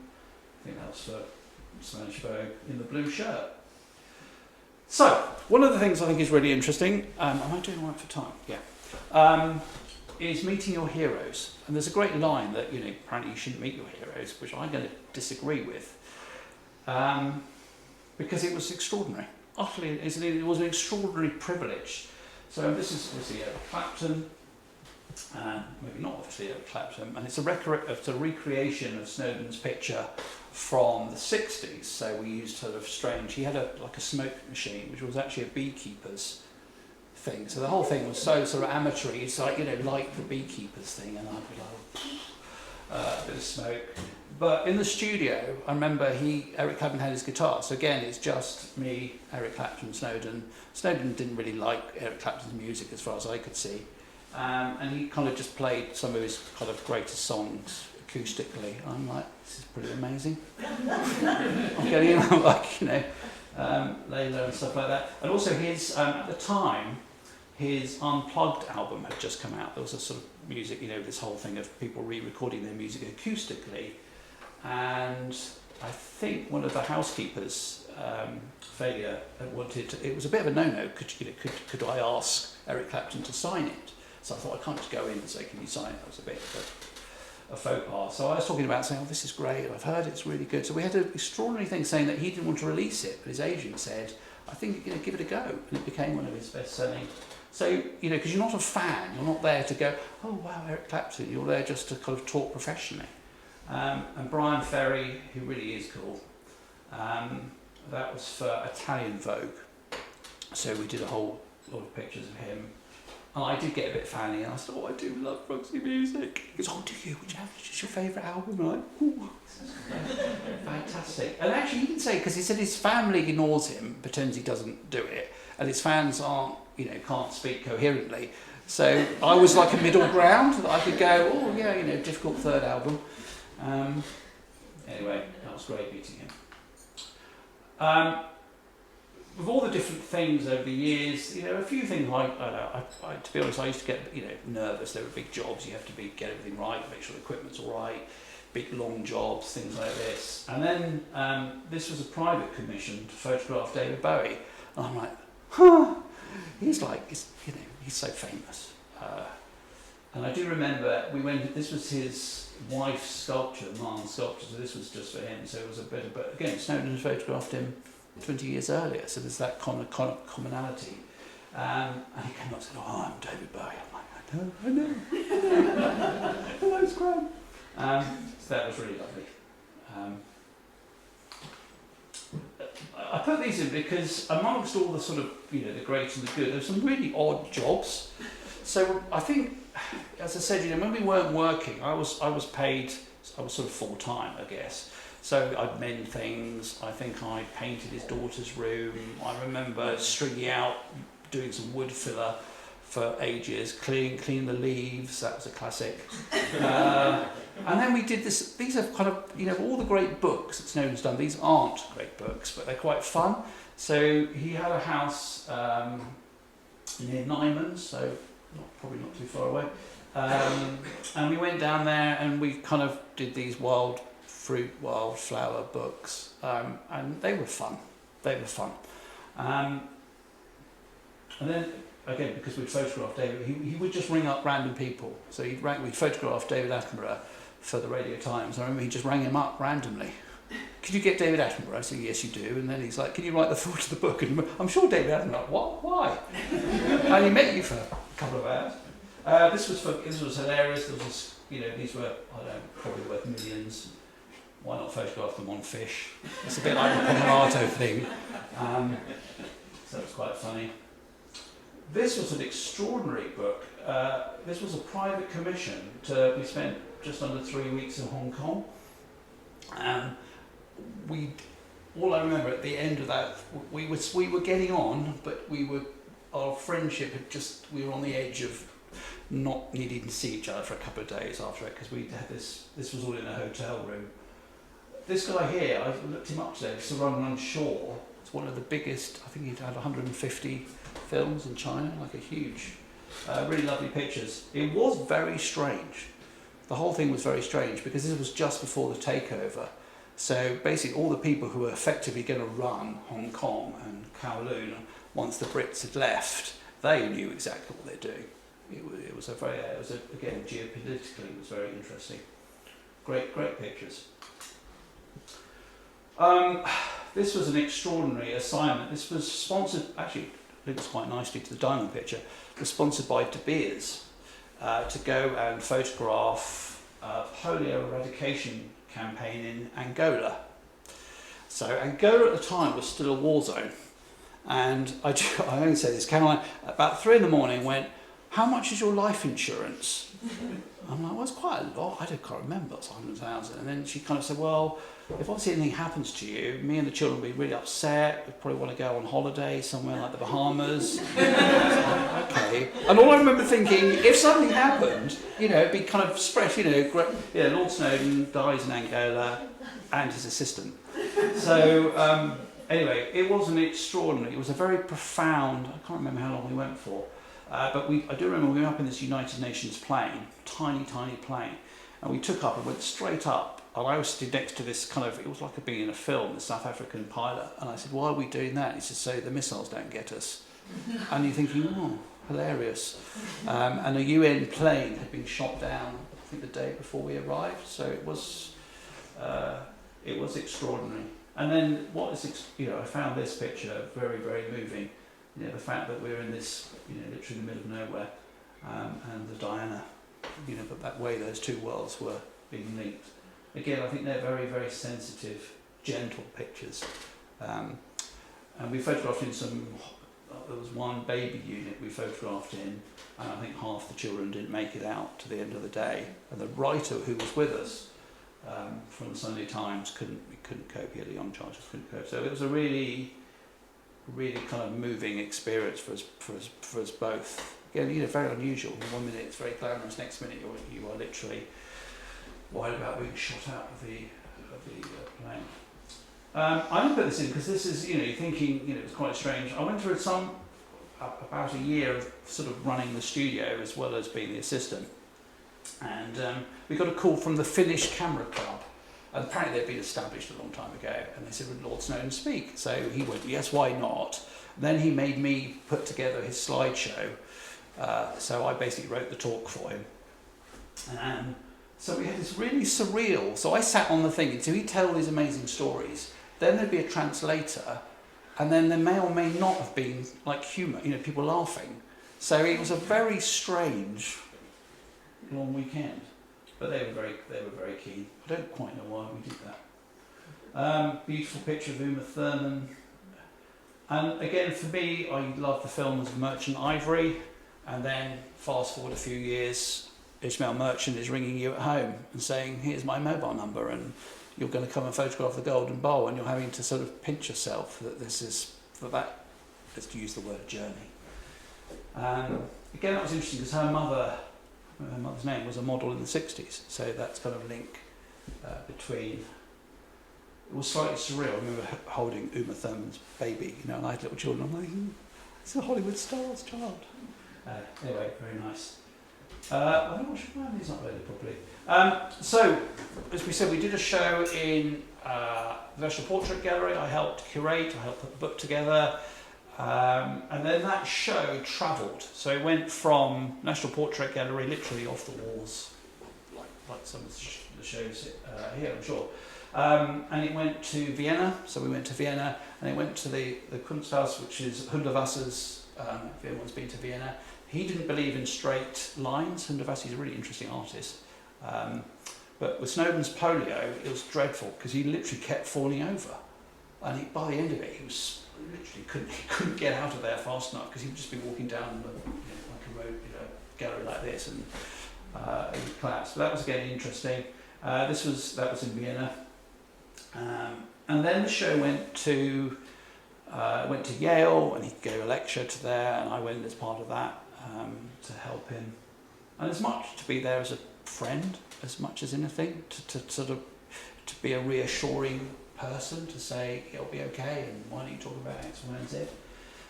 I think that's for Spanish Vogue, in the blue shirt. So, one of the things I think is really interesting, am I doing all right for time? Yeah. Is meeting your heroes. And there's a great line that, apparently you shouldn't meet your heroes, which I'm going to disagree with. Because it was extraordinary. Utterly, it was an extraordinary privilege. So this is obviously Eric Clapton, maybe not obviously Eric Clapton, and it's a recreation of Snowdon's picture from the 60s. So we used sort of strange, he had like a smoke machine, which was actually a beekeeper's thing. So the whole thing was so sort of amateur. It's like, like the beekeeper's thing, and I'd be like, a bit of smoke. But in the studio, I remember Eric Clapton had his guitar. So again, it's just me, Eric Clapton, Snowdon. Snowdon didn't really like Eric Clapton's music as far as I could see. And he kind of just played some of his kind of greatest songs acoustically. I'm like, this is pretty amazing. I'm getting in, like, Layla and stuff like that. And also his, at the time, his Unplugged album had just come out. There was a sort of music, this whole thing of people re-recording their music acoustically. And I think one of the housekeepers, Failure, wanted to, it was a bit of a no-no. Could I ask Eric Clapton to sign it? So I thought, I can't just go in and say, can you sign it? That was a bit of a faux pas. So I was talking about saying, this is great, I've heard it's really good. So we had an extraordinary thing saying that he didn't want to release it, but his agent said, I think give it a go. And it became one of his best-selling. So, because you're not a fan, you're not there to go, oh wow, Eric Clapton, you're there just to kind of talk professionally. And Brian Ferry, who really is cool, that was for Italian Vogue. So we did a whole lot of pictures of him. And I did get a bit fanny, and I said, I do love Roxy music. He goes, do you? Which is your favourite album? And I'm like, ooh, fantastic. And actually, he didn't say, because he said his family ignores him, pretends he doesn't do it, and his fans aren't, can't speak coherently. So I was like a middle ground that I could go, difficult third album. Anyway, that was great meeting him. With all the different things over the years, a few things like, I to be honest, I used to get, nervous. There were big jobs, you have to get everything right, make sure the equipment's all right, big long jobs, things like this. And then this was a private commission to photograph David Bowie. And I'm like, he's so famous. And I do remember this was his wife's sculpture, Marne's sculpture, so this was just for him. So it was a bit of, but again, Snowdon had photographed him 20 years earlier, so there's that kind of commonality. And he came up and said, I'm David Bowie. I'm like, I know. Hello, Graham. So that was really lovely. I put these in because amongst all the sort of, the great and the good, there's some really odd jobs. So I think, as I said, when we weren't working, I was paid, I was sort of full-time, I guess. So I'd mend things. I think I painted his daughter's room. I remember stringing out, doing some wood filler for ages, cleaning the leaves. That was a classic. And then we did this. These are kind of, all the great books that Snowdon's done. These aren't great books, but they're quite fun. So he had a house near Nyman, so probably not too far away. And we went down there and we kind of did these wild fruit, wildflower books, and they were fun. And then, again, because we'd photographed David, he would just ring up random people. So we'd photographed David Attenborough for the Radio Times. I remember he just rang him up randomly. Could you get David Attenborough? I said, yes, you do. And then he's like, can you write the thought of the book? And I'm sure David Attenborough, what? Why? And he met you for a couple of hours. This was hilarious. There was, these were, probably worth millions. Why not photograph them on fish? It's a bit like the Pomerato thing. So it's quite funny. This was an extraordinary book. This was a private commission. We spent just under 3 weeks in Hong Kong. All I remember at the end of that, we were getting on, but our friendship we were on the edge of not needing to see each other for a couple of days after it, because we had this was all in a hotel room. This guy here, I looked him up today, Sir Run Shaw. It's one of the biggest, I think he'd had 150 films in China, like a huge, really lovely pictures. It was very strange. The whole thing was very strange because this was just before the takeover. So basically all the people who were effectively going to run Hong Kong and Kowloon, once the Brits had left, they knew exactly what they're doing. Again, geopolitically, it was very interesting. Great pictures. This was an extraordinary assignment. This was sponsored, actually, links quite nicely to the diamond picture. It was sponsored by De Beers to go and photograph a polio eradication campaign in Angola. So Angola at the time was still a war zone. And I only say this, Caroline, about 3 a.m. went, "How much is your life insurance?" I'm like, "Well, it's quite a lot. I can't remember. It's 100,000. And then she kind of said, "Well, if obviously anything happens to you, me and the children will be really upset. We probably want to go on holiday somewhere like the Bahamas." Like, okay. And all I remember thinking, if something happened, it'd be kind of spread, Lord Snowdon dies in Angola and his assistant. So, anyway, it wasn't extraordinary. It was a very profound, I can't remember how long we went for, but I do remember we were up in this United Nations plane, tiny plane, and we took up and went straight up, and I was sitting next to this it was like being in a film, the South African pilot, and I said, "Why are we doing that?" He said, "So the missiles don't get us." And you're thinking, oh, hilarious. And a UN plane had been shot down, I think the day before we arrived, so it was extraordinary. And then I found this picture very, very moving. The fact that we're in this, literally in the middle of nowhere, and the Diana, that way those two worlds were being linked. Again, I think they're very, very sensitive, gentle pictures. And we photographed in there was one baby unit we photographed in, and I think half the children didn't make it out to the end of the day. And the writer who was with us, from the Sunday Times, couldn't cope. He had a young child, just couldn't cope. So it was a really, really kind of moving experience for us both. Again, very unusual. 1 minute it's very glamorous, next minute you are literally worried about being shot out of the plane. I didn't put this in because this is, you're thinking, it's quite strange. I went through about a year of sort of running the studio as well as being the assistant. And we got a call from the Finnish Camera Club, and apparently they'd been established a long time ago, and they said, "Would Lord Snowdon speak?" So he went, "Yes, why not?" Then he made me put together his slideshow, so I basically wrote the talk for him. So we had this really surreal, so I sat on the thing, and so he'd tell these amazing stories, then there'd be a translator, and then there may or may not have been like humour, people laughing. So it was a very strange long weekend, but they were very keen. I don't quite know why we did that. Beautiful picture of Uma Thurman, and again for me, I love the film as Merchant Ivory, and then fast forward a few years, Ishmael Merchant is ringing you at home and saying, "Here's my mobile number, and you're going to come and photograph the Golden Bowl," and you're having to sort of pinch yourself that this is for that. Let's use the word journey. Again, that was interesting because her mother's name was a model in the 60s, so that's kind of link between. It was slightly surreal. I remember holding Uma Thurman's baby, and I had little children. I'm like, it's a Hollywood star's child. Anyway, very nice. I don't know why these not loaded properly. So, as we said, we did a show in the National Portrait Gallery. I helped curate, I helped put the book together. And then that show travelled. So it went from National Portrait Gallery, literally off the walls, like some of the shows here, I'm sure. And it went to Vienna. So we went to Vienna, and it went to the Kunsthaus, which is Hundertwasser's. If anyone's been to Vienna, he didn't believe in straight lines. Hundertwasser is a really interesting artist. But with Snowdon's polio, it was dreadful because he literally kept falling over, and by the end of it, he was literally couldn't get out of there fast enough because he'd just be walking down like a road, gallery like this, and he would collapse. So that was again interesting. That was in Vienna, and then the show went to Yale, and he gave a lecture to there, and I went as part of that to help him, and as much to be there as a friend as much as anything, to sort of to be a reassuring person, to say it'll be okay, and why don't you talk about X, Y, and Z.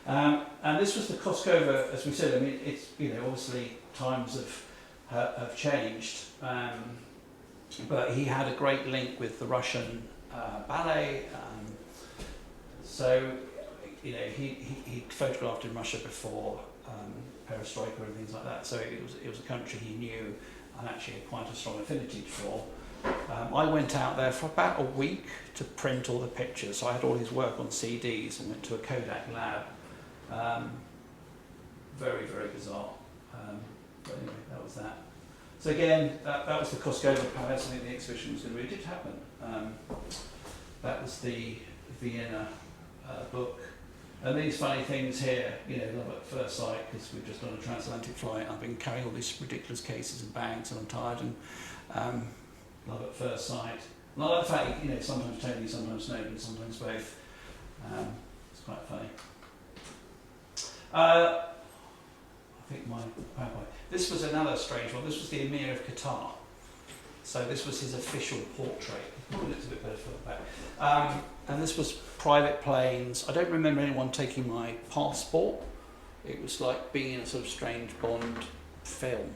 And this was the Koskova, as we said. I mean, it's obviously times have changed, but he had a great link with the Russian ballet. So he photographed in Russia before perestroika and things like that. So it was a country he knew and actually had quite a strong affinity for. I went out there for about a week to print all the pictures. So I had all his work on CDs and went to a Kodak lab. Very, very bizarre. But anyway, that was that. So again, that was the Koskova Palace. I think the exhibition was going to be. It did happen. That was the Vienna book. And these funny things here, you know, love at first sight, because we've just done a transatlantic flight. I've been carrying all these ridiculous cases and bags, and I'm tired. And love at first sight. And I like the fact, you know, sometimes Tony, sometimes Snowdon, sometimes both. It's quite funny. I think my PowerPoint. This was another strange one. This was the Emir of Qatar. So this was his official portrait. Probably looks a bit better for the back. And this was private planes. I don't remember anyone taking my passport. It was like being in a sort of strange Bond film.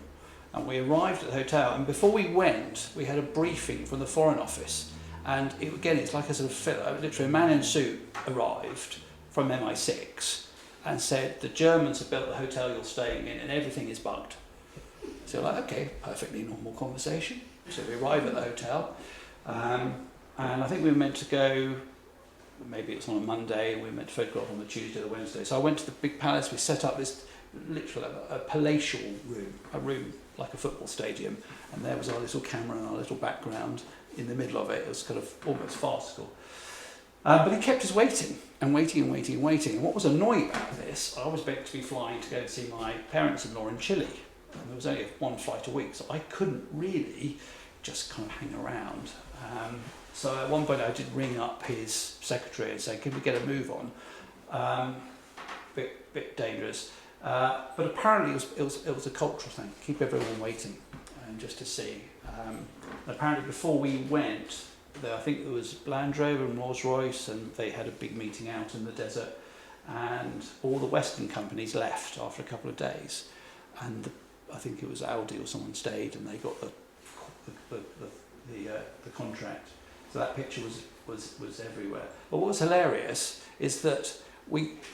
And we arrived at the hotel, and before we went, we had a briefing from the Foreign Office. And again, it's like a sort of literally a man in a suit arrived from MI6 and said, the Germans have built the hotel you're staying in and everything is bugged. So like, okay, perfectly normal conversation. So we arrive at the hotel, and I think we were meant to go, maybe it's on a Monday, and we were meant to photograph on the Tuesday or the Wednesday. So I went to the big palace, we set up this literally a palatial room, a room like a football stadium, and there was our little camera and our little background in the middle of it. It was kind of almost farcical. But he kept us waiting and waiting and waiting and waiting. And what was annoying about this, I was meant to be flying to go and see my parents-in-law in Chile. And there was only one flight a week, so I couldn't really just kind of hang around. So at one point I did ring up his secretary and say, can we get a move on? Bit dangerous. But apparently it was a cultural thing, keep everyone waiting and just to see. Apparently before we went, I think there was Land Rover and Rolls Royce, and they had a big meeting out in the desert, and all the Western companies left after a couple of days, and I think it was Audi or someone stayed, and they got the contract. So that picture was everywhere. But what was hilarious is that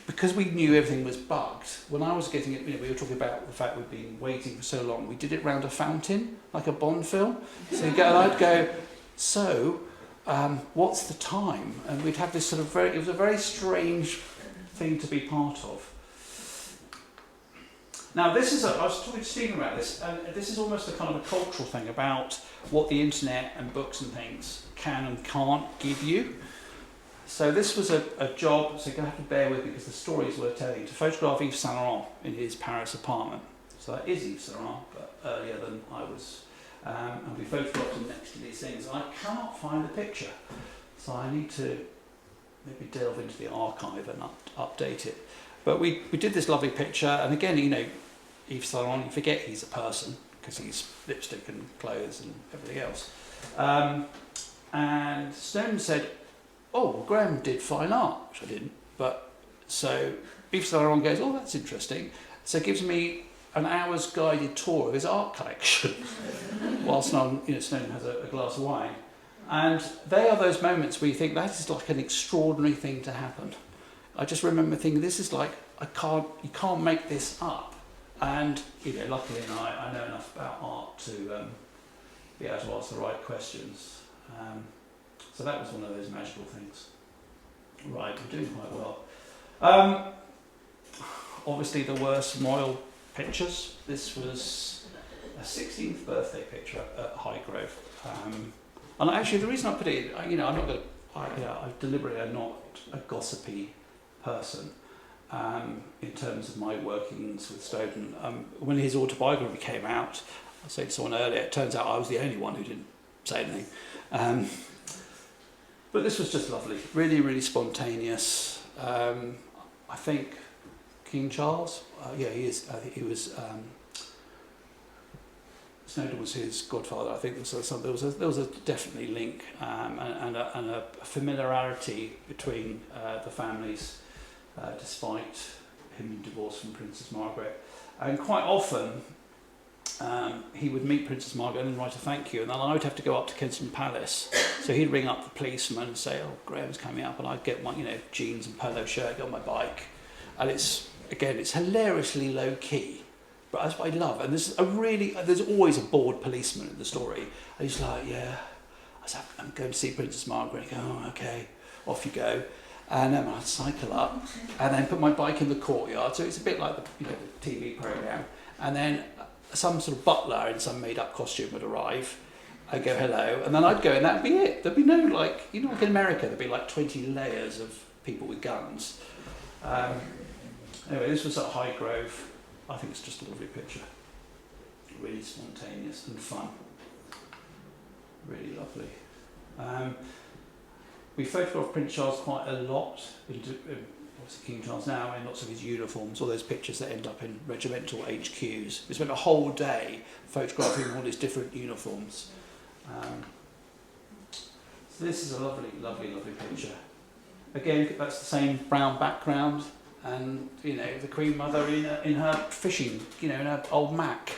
because we knew everything was bugged, when I was getting it, you know, we were talking about the fact we'd been waiting for so long, we did it round a fountain, like a Bond film. So I'd go, so, what's the time? And we'd have this sort of it was a very strange thing to be part of. Now I was talking to Stephen about this, and this is almost a kind of a cultural thing about what the internet and books and things can and can't give you. So this was a job, so you're going to have to bear with me because the stories we're telling, to photograph Yves Saint Laurent in his Paris apartment. So that is Yves Saint Laurent, but earlier than I was. And we photographed him next to these things. I cannot find the picture, so I need to maybe delve into the archive and update it. But we did this lovely picture, and again, you know, Yves Saint Laurent, you forget he's a person because he's lipstick and clothes and everything else. And Snowdon said, oh, well, Graham did fine art, which I didn't. But so Yves Saint Laurent goes, oh, that's interesting. So it gives me an hour's guided tour of his art collection, whilst Snowdon has a glass of wine. And they are those moments where you think that is like an extraordinary thing to happen. I just remember thinking, this is like, you can't make this up. And you know, luckily I know enough about art to be able to ask the right questions. So that was one of those magical things. Right, we're doing quite well. Obviously there were some royal pictures. This was a 16th birthday picture at Highgrove. And actually the reason I put it in, you know, I deliberately am not a gossipy person in terms of my workings with Snowdon. When his autobiography came out, I said to someone earlier, it turns out I was the only one who didn't say anything. But this was just lovely, really, really spontaneous. I think King Charles, yeah, he is. I think he was. Snowdon was his godfather. I think there was a definitely link and a familiarity between the families, despite him being divorced from Princess Margaret. And quite often, he would meet Princess Margaret and write a thank you, and then I would have to go up to Kensington Palace. So he'd ring up the policeman and say, "Oh, Graham's coming up," and I'd get my, you know, jeans and polo shirt, get on my bike, and it's hilariously low key, but that's what I love. And there's always a bored policeman in the story, and he's like, "Yeah, I'm going to see Princess Margaret." And I go, "Oh, okay, off you go." And then I'd cycle up, and then put my bike in the courtyard. So it's a bit like the TV program, and then some sort of butler in some made-up costume would arrive, I'd go hello, and then I'd go, and that'd be it. There'd be no, like, you know, like in America, there'd be like 20 layers of people with guns. Anyway, this was at Highgrove. I think it's just a lovely picture. Really spontaneous and fun. Really lovely. We photographed Prince Charles quite a lot, obviously King Charles now, in lots of his uniforms, all those pictures that end up in regimental HQs. We spent a whole day photographing all his different uniforms. So this is a lovely, lovely, lovely picture. Again, that's the same brown background, and you know, the Queen Mother in her fishing, you know, in her old Mac.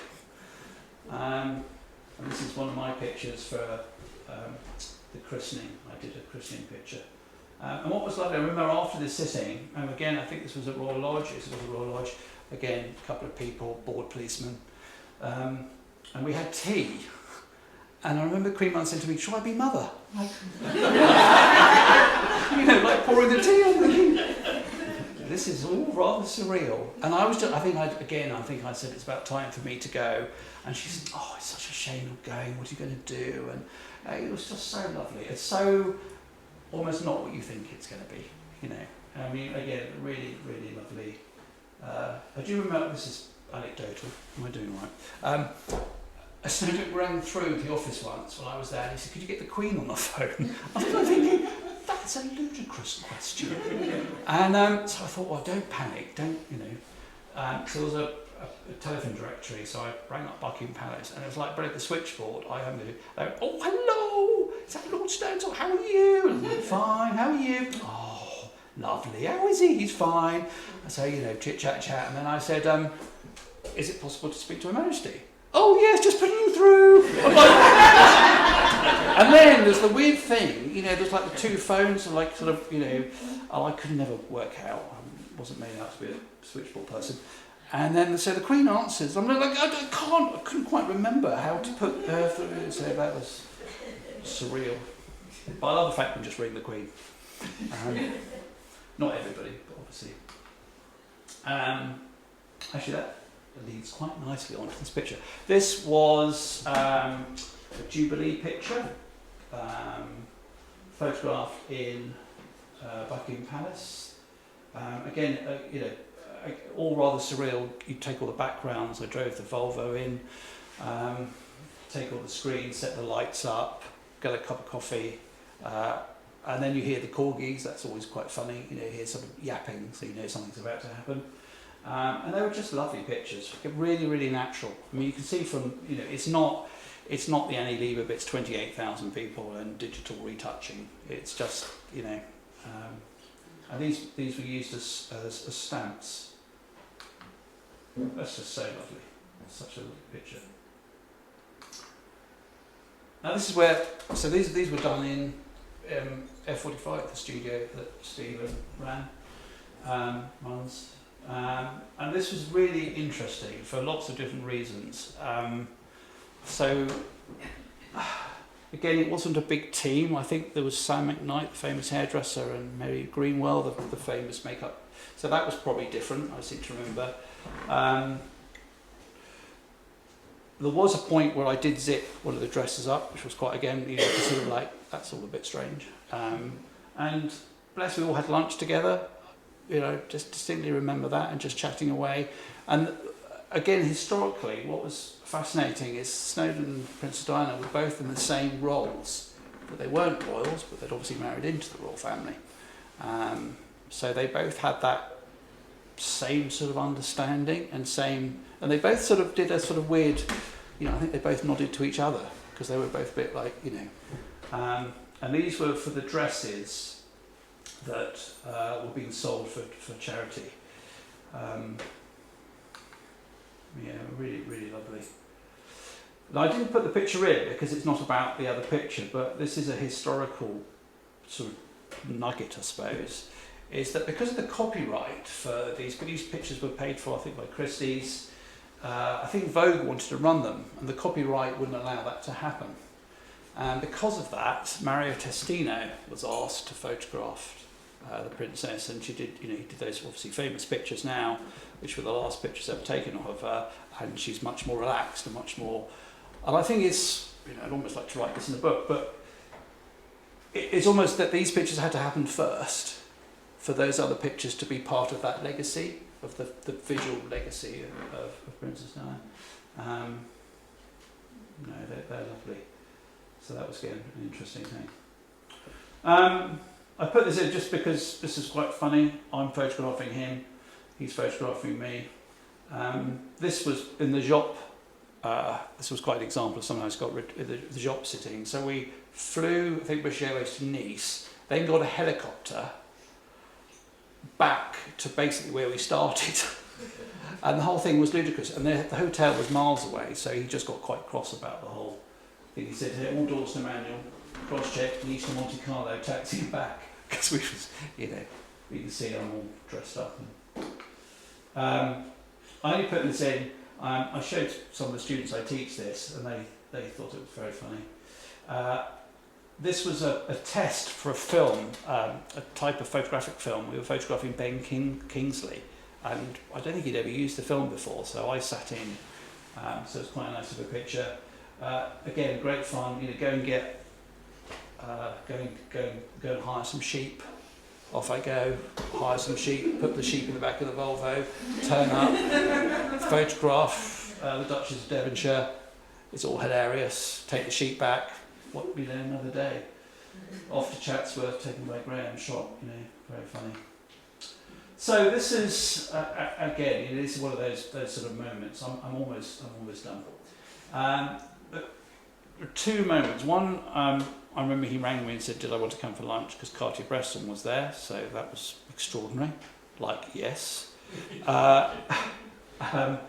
And this is one of my pictures for the christening. I did a christening picture. And what was lovely, I remember after the sitting, and again, I think this was at Royal Lodge, again, a couple of people, board policemen, and we had tea. And I remember the Queen Mother saying to me, "Shall I be mother?" Like, you know, like pouring the tea on me. This is all rather surreal. And I was just, I think I said it's about time for me to go. And she said, "Oh, it's such a shame you're going. What are you going to do?" And it was just so lovely. It's so almost not what you think it's going to be, you know. I mean, again, really, really lovely. I do remember, this is anecdotal. Am I doing all right? A Snowdon rang through the office once when I was there, and he said, "Could you get the Queen on the phone?" I was thinking, that's a ludicrous question. And so I thought, well, don't panic, don't, you know. So there was a telephone directory, so I rang up Buckingham Palace, and it was like, but at the switchboard, I went, "Oh, hello, is that Lord Snowdon? How are you?" And I went, "Fine, how are you?" "Oh, lovely, how is he?" "He's fine." So, you know, chit chat, and then I said, "Is it possible to speak to Her Majesty?" "Oh yes, just putting you through." And then there's the weird thing, you know, there's like the two phones, and like sort of, you know, I could never work out, I wasn't made out to be a switchboard person. And then so the Queen answers, I'm like, I couldn't quite remember how to put her through, so that was surreal. But I love the fact we just ring the Queen. Not everybody, but obviously. Actually, that leads quite nicely onto this picture. This was a Jubilee picture, photographed in Buckingham Palace. Again, you know, all rather surreal. You take all the backgrounds. I drove the Volvo in, take all the screens, set the lights up, get a cup of coffee, and then you hear the corgis. That's always quite funny. You know, you hear someone yapping, so you know something's about to happen. And they were just lovely pictures, really, really natural. I mean, you can see from, you know, it's not the Annie Leibovitz 28,000 people and digital retouching. It's just, you know, and these were used as stamps. That's just so lovely. Such a lovely picture. Now this is where, so these were done in F45, the studio that Stephen runs. And this was really interesting for lots of different reasons. So, again, it wasn't a big team. I think there was Sam McKnight, the famous hairdresser, and Mary Greenwell, the famous makeup. So that was probably different, I seem to remember. There was a point where I did zip one of the dresses up, which was quite, again, you know, sort of like, that's all a bit strange. And bless, we all had lunch together. You know, just distinctly remember that, and just chatting away. And again, historically, what was fascinating is Snowdon and Princess Diana were both in the same roles, but they weren't royals, but they'd obviously married into the royal family. So they both had that same sort of understanding and they both sort of did a sort of weird, you know, I think they both nodded to each other because they were both a bit like, you know. And these were for the dresses that were being sold for charity. Yeah, really, really lovely. Now, I didn't put the picture in because it's not about the other picture, but this is a historical sort of nugget, I suppose, is that because of the copyright for these pictures were paid for, I think, by Christie's, I think Vogue wanted to run them, and the copyright wouldn't allow that to happen. And because of that, Mario Testino was asked to photograph the princess, and she did, you know, he did those obviously famous pictures now, which were the last pictures ever taken of her, and she's much more relaxed and much more. And I think it's I'd almost like to write this in a book, but it's almost that these pictures had to happen first for those other pictures to be part of that legacy, of the visual legacy of Princess Diana. No, they're lovely. So that was, again, an interesting thing. I put this in just because this is quite funny. I'm photographing him, he's photographing me. This was in the Jop. This was quite an example of someone who's got the Jop sitting. So we flew, I think, British Airways to Nice, then got a helicopter back to basically where we started. And the whole thing was ludicrous. And the hotel was miles away, so he just got quite cross about the whole thing. He said, all doors to manual, cross-check, Nice to Monte Carlo, taxi back. Because we was, you can see I'm all dressed up. And, I only put this in, I showed some of the students I teach this, and they thought it was very funny. This was a test for a film, a type of photographic film. We were photographing Ben Kingsley, and I don't think he'd ever used the film before, so I sat in. So it's quite nice of a picture. Again, great fun. Go and get, go and hire some sheep. Off I go, hire some sheep, put the sheep in the back of the Volvo, turn up, photograph the Duchess of Devonshire. It's all hilarious. Take the sheep back. What would be there another day? Off to Chatsworth, taken by Graham, shot. Very funny. So this is again, it is one of those sort of moments. I'm almost done. There are two moments. One, I remember he rang me and said, did I want to come for lunch, because Cartier-Bresson was there, so that was extraordinary. Like, yes. And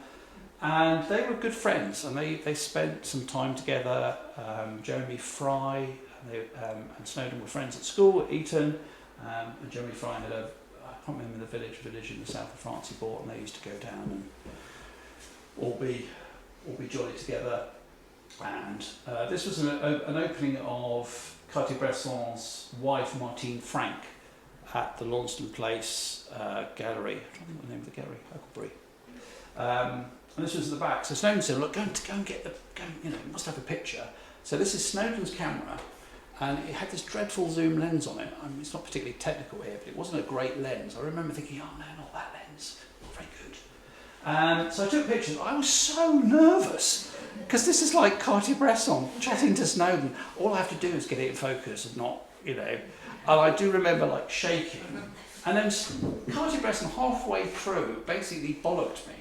they were good friends, and they spent some time together. Jeremy Fry and Snowdon were friends at school at Eton, and Jeremy Fry had I can't remember the village in the south of France he bought, and they used to go down and all be jolly together. And this was an opening of Cartier-Bresson's wife, Martine Frank, at the Launceston Place gallery. I don't know the name of the gallery, Huckleberry. And this was at the back. So Snowdon said, look, go and get you must have a picture. So this is Snowdon's camera, and it had this dreadful zoom lens on it. I mean, it's not particularly technical here, but it wasn't a great lens. I remember thinking, oh no, not that lens, not very good. And so I took pictures. I was so nervous, because this is like Cartier-Bresson chatting to Snowdon. All I have to do is get it in focus and not, And I do remember like shaking. And then Cartier-Bresson halfway through basically bollocked me,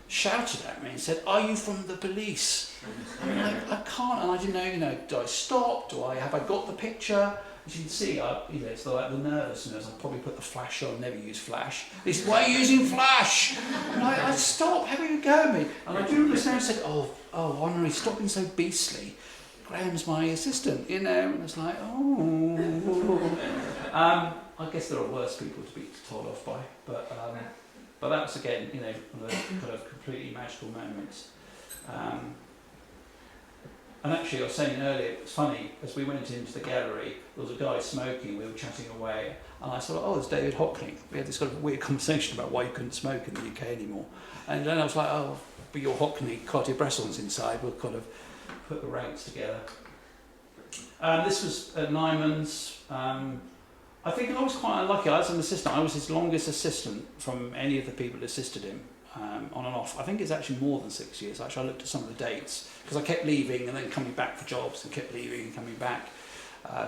shouted at me and said, are you from the police? I'm like, I can't, and I didn't know, do I stop? Have I got the picture? As you can see, it's like the nervousness. I probably put the flash on, never use flash. He said, why are you using flash? And I stop, have a go at me. And I do remember Snowdon said, oh, Honorary, stop being so beastly. Graham's my assistant, and it's like, I guess there are worse people to be told off by, but that was, again, one of those kind of completely magical moments. And actually, I was saying earlier, it was funny, as we went into the gallery, there was a guy smoking, we were chatting away, and I thought, there's David Hockney. We had this kind of weird conversation about why you couldn't smoke in the UK anymore. And then I was like, but your Hockney, Cartier-Bresson's inside, we'll kind of put the ranks together. This was at Nyman's. I think I was quite unlucky. I was an assistant. I was his longest assistant from any of the people that assisted him, on and off. I think it's actually more than 6 years. Actually, I looked at some of the dates, because I kept leaving and then coming back for jobs, and kept leaving and coming back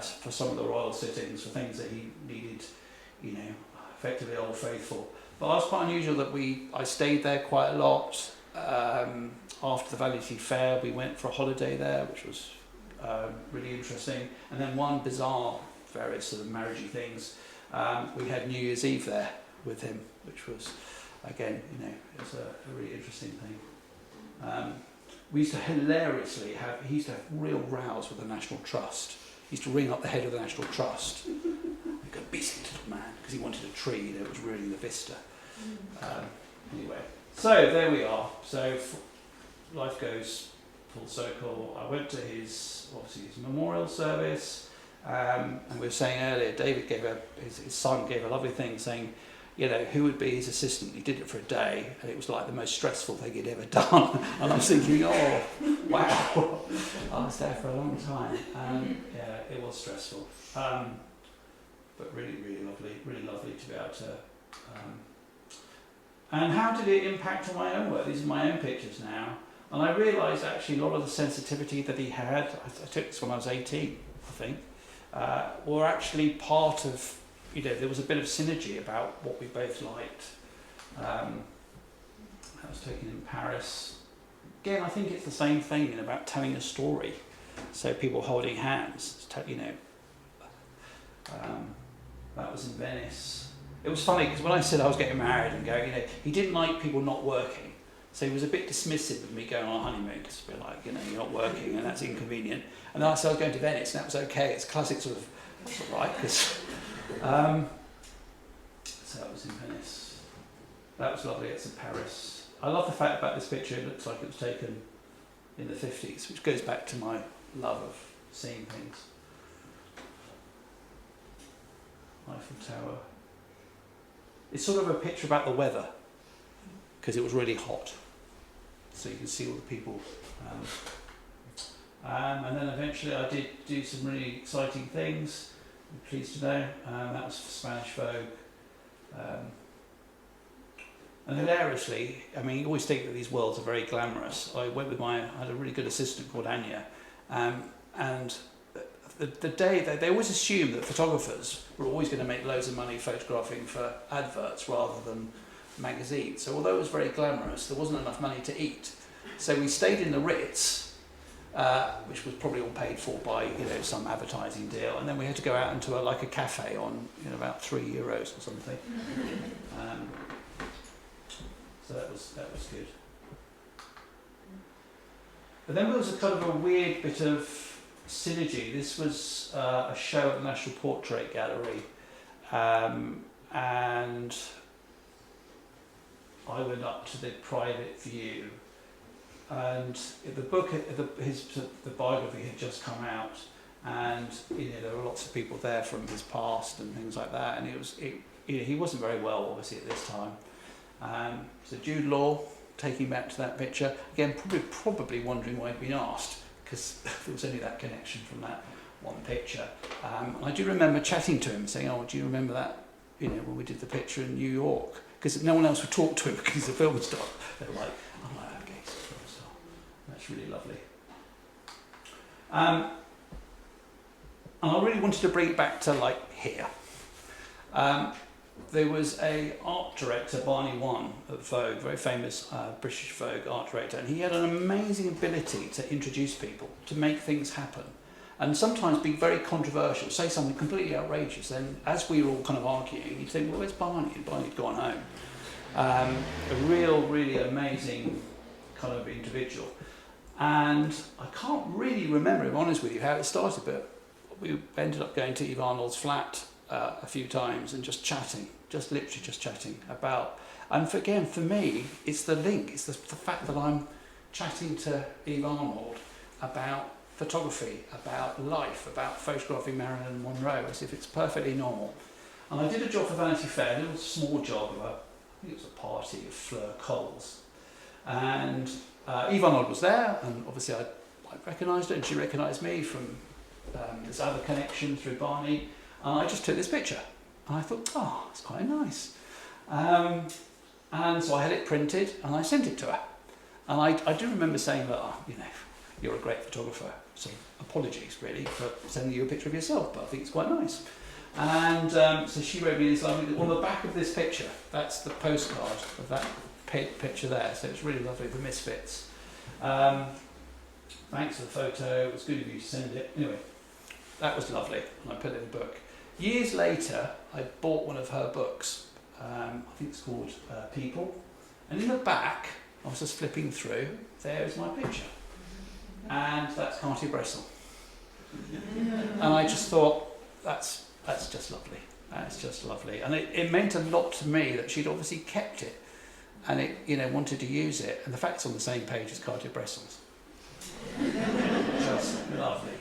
for some of the royal sittings, for things that he needed, effectively Old Faithful. But I was quite unusual that I stayed there quite a lot. After the Vanity Fair, we went for a holiday there, which was really interesting. And then one bizarre, various sort of marriagey things, we had New Year's Eve there with him, which was, again, it was a really interesting thing. We used to hilariously he used to have real rows with the National Trust. He used to ring up the head of the National Trust. He'd go, beastly little man, because he wanted a tree that was ruining the vista. Anyway, so there we are. So life goes full circle. I went to his memorial service, and we were saying earlier, David his son gave a lovely thing saying, you know, who would be his assistant? He did it for a day, and it was like the most stressful thing he'd ever done. And I was thinking, oh, wow, I was there for a long time. Yeah, it was stressful. But really, really lovely to be able to. And how did it impact on my own work? These are my own pictures now. And I realised actually a lot of the sensitivity that he had, I took this when I was 18, I think, were actually part of, you know, there was a bit of synergy about what we both liked. That was taken in Paris. Again, I think it's the same thing about telling a story. So people holding hands, you know. That was in Venice. It was funny because when I said I was getting married and going, you know, he didn't like people not working. So he was a bit dismissive of me going on a honeymoon because we're like, you know, you're not working and that's inconvenient. And then I said I was going to Venice and that was okay. It's classic sort of, that's all right. Cause, so that was in Venice. That was lovely. It's in Paris. I love the fact about this picture. It looks like it was taken in the 50s, which goes back to my love of seeing things. Eiffel Tower. It's sort of a picture about the weather because it was really hot, so you can see all the people. And then eventually I did do some really exciting things, I'm pleased to know. That was for Spanish Vogue. And hilariously, I mean, you always think that these worlds are very glamorous. I had a really good assistant called Anya, and the day they always assume that photographers were always going to make loads of money photographing for adverts rather than magazines. So although it was very glamorous, there wasn't enough money to eat. So we stayed in the Ritz, which was probably all paid for by, you know, some advertising deal, and then we had to go out into a cafe on, you know, about €3 or something. So that was good. But then there was a kind of a weird bit of synergy. This was a show at the National Portrait Gallery, and I went up to the private view, and the book, the biography had just come out, and you know there were lots of people there from his past and things like that, and you know, he wasn't very well obviously at this time. So Jude Law, taking back to that picture again, probably wondering why he'd been asked, because there was only that connection from that one picture. And I do remember chatting to him, saying, "Oh, do you remember that? You know, when we did the picture in New York?" Because no one else would talk to him because he's a film star. They were like, "Oh, okay, he's a film star." That's really lovely. And I really wanted to bring it back to like here. There was a art director, Barney One at Vogue, very famous British Vogue art director, and he had an amazing ability to introduce people, to make things happen, and sometimes be very controversial, say something completely outrageous. Then, as we were all kind of arguing, you'd think, "Well, where's Barney?" And Barney'd gone home. A really amazing kind of individual, and I can't really remember, if I'm honest with you, how it started, but we ended up going to Eve Arnold's flat a few times and just chatting, literally just chatting about, and for me, it's the link, it's the fact that I'm chatting to Eve Arnold about photography, about life, about photographing Marilyn Monroe, as if it's perfectly normal. And I did a job for Vanity Fair, a little small job of I think it was a party of Fleur Coles, and Eve Arnold was there, and obviously I recognised her, and she recognised me from this other connection through Barney. And I just took this picture, and I thought, oh, it's quite nice. And so I had it printed, and I sent it to her. And I do remember saying that, oh, you know, you're a great photographer, so apologies, really, for sending you a picture of yourself, but I think it's quite nice. And so she wrote me this lovely, on the back of this picture, that's the postcard of that picture there, so it's really lovely, the Misfits. Thanks for the photo, it was good of you to send it. Anyway, that was lovely, and I put it in the book. Years later, I bought one of her books. I think it's called People. And in the back, I was just flipping through, there is my picture. And that's Cartier-Bresson. And I just thought, that's just lovely. That's just lovely. And it meant a lot to me that she'd obviously kept it and it, you know, wanted to use it. And the fact it's on the same page as Cartier-Bresson's. Just lovely.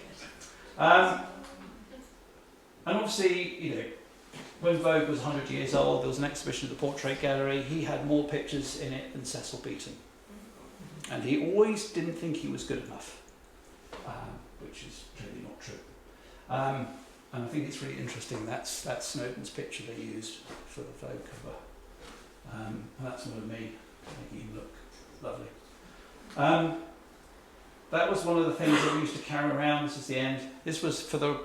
And obviously, you know, when Vogue was 100 years old, there was an exhibition at the Portrait Gallery. He had more pictures in it than Cecil Beaton. And he always didn't think he was good enough, which is clearly not true. And I think it's really interesting, that's Snowdon's picture they used for the Vogue cover. And that's one of me making him look lovely. That was one of the things that we used to carry around. This is the end. This was for the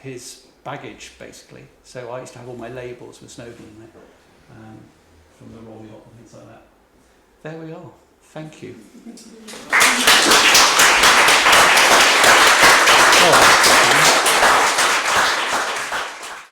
his baggage, basically. So I used to have all my labels with Snowdon in it, from the Royal Yacht and things like that. There we are. Thank you. All right.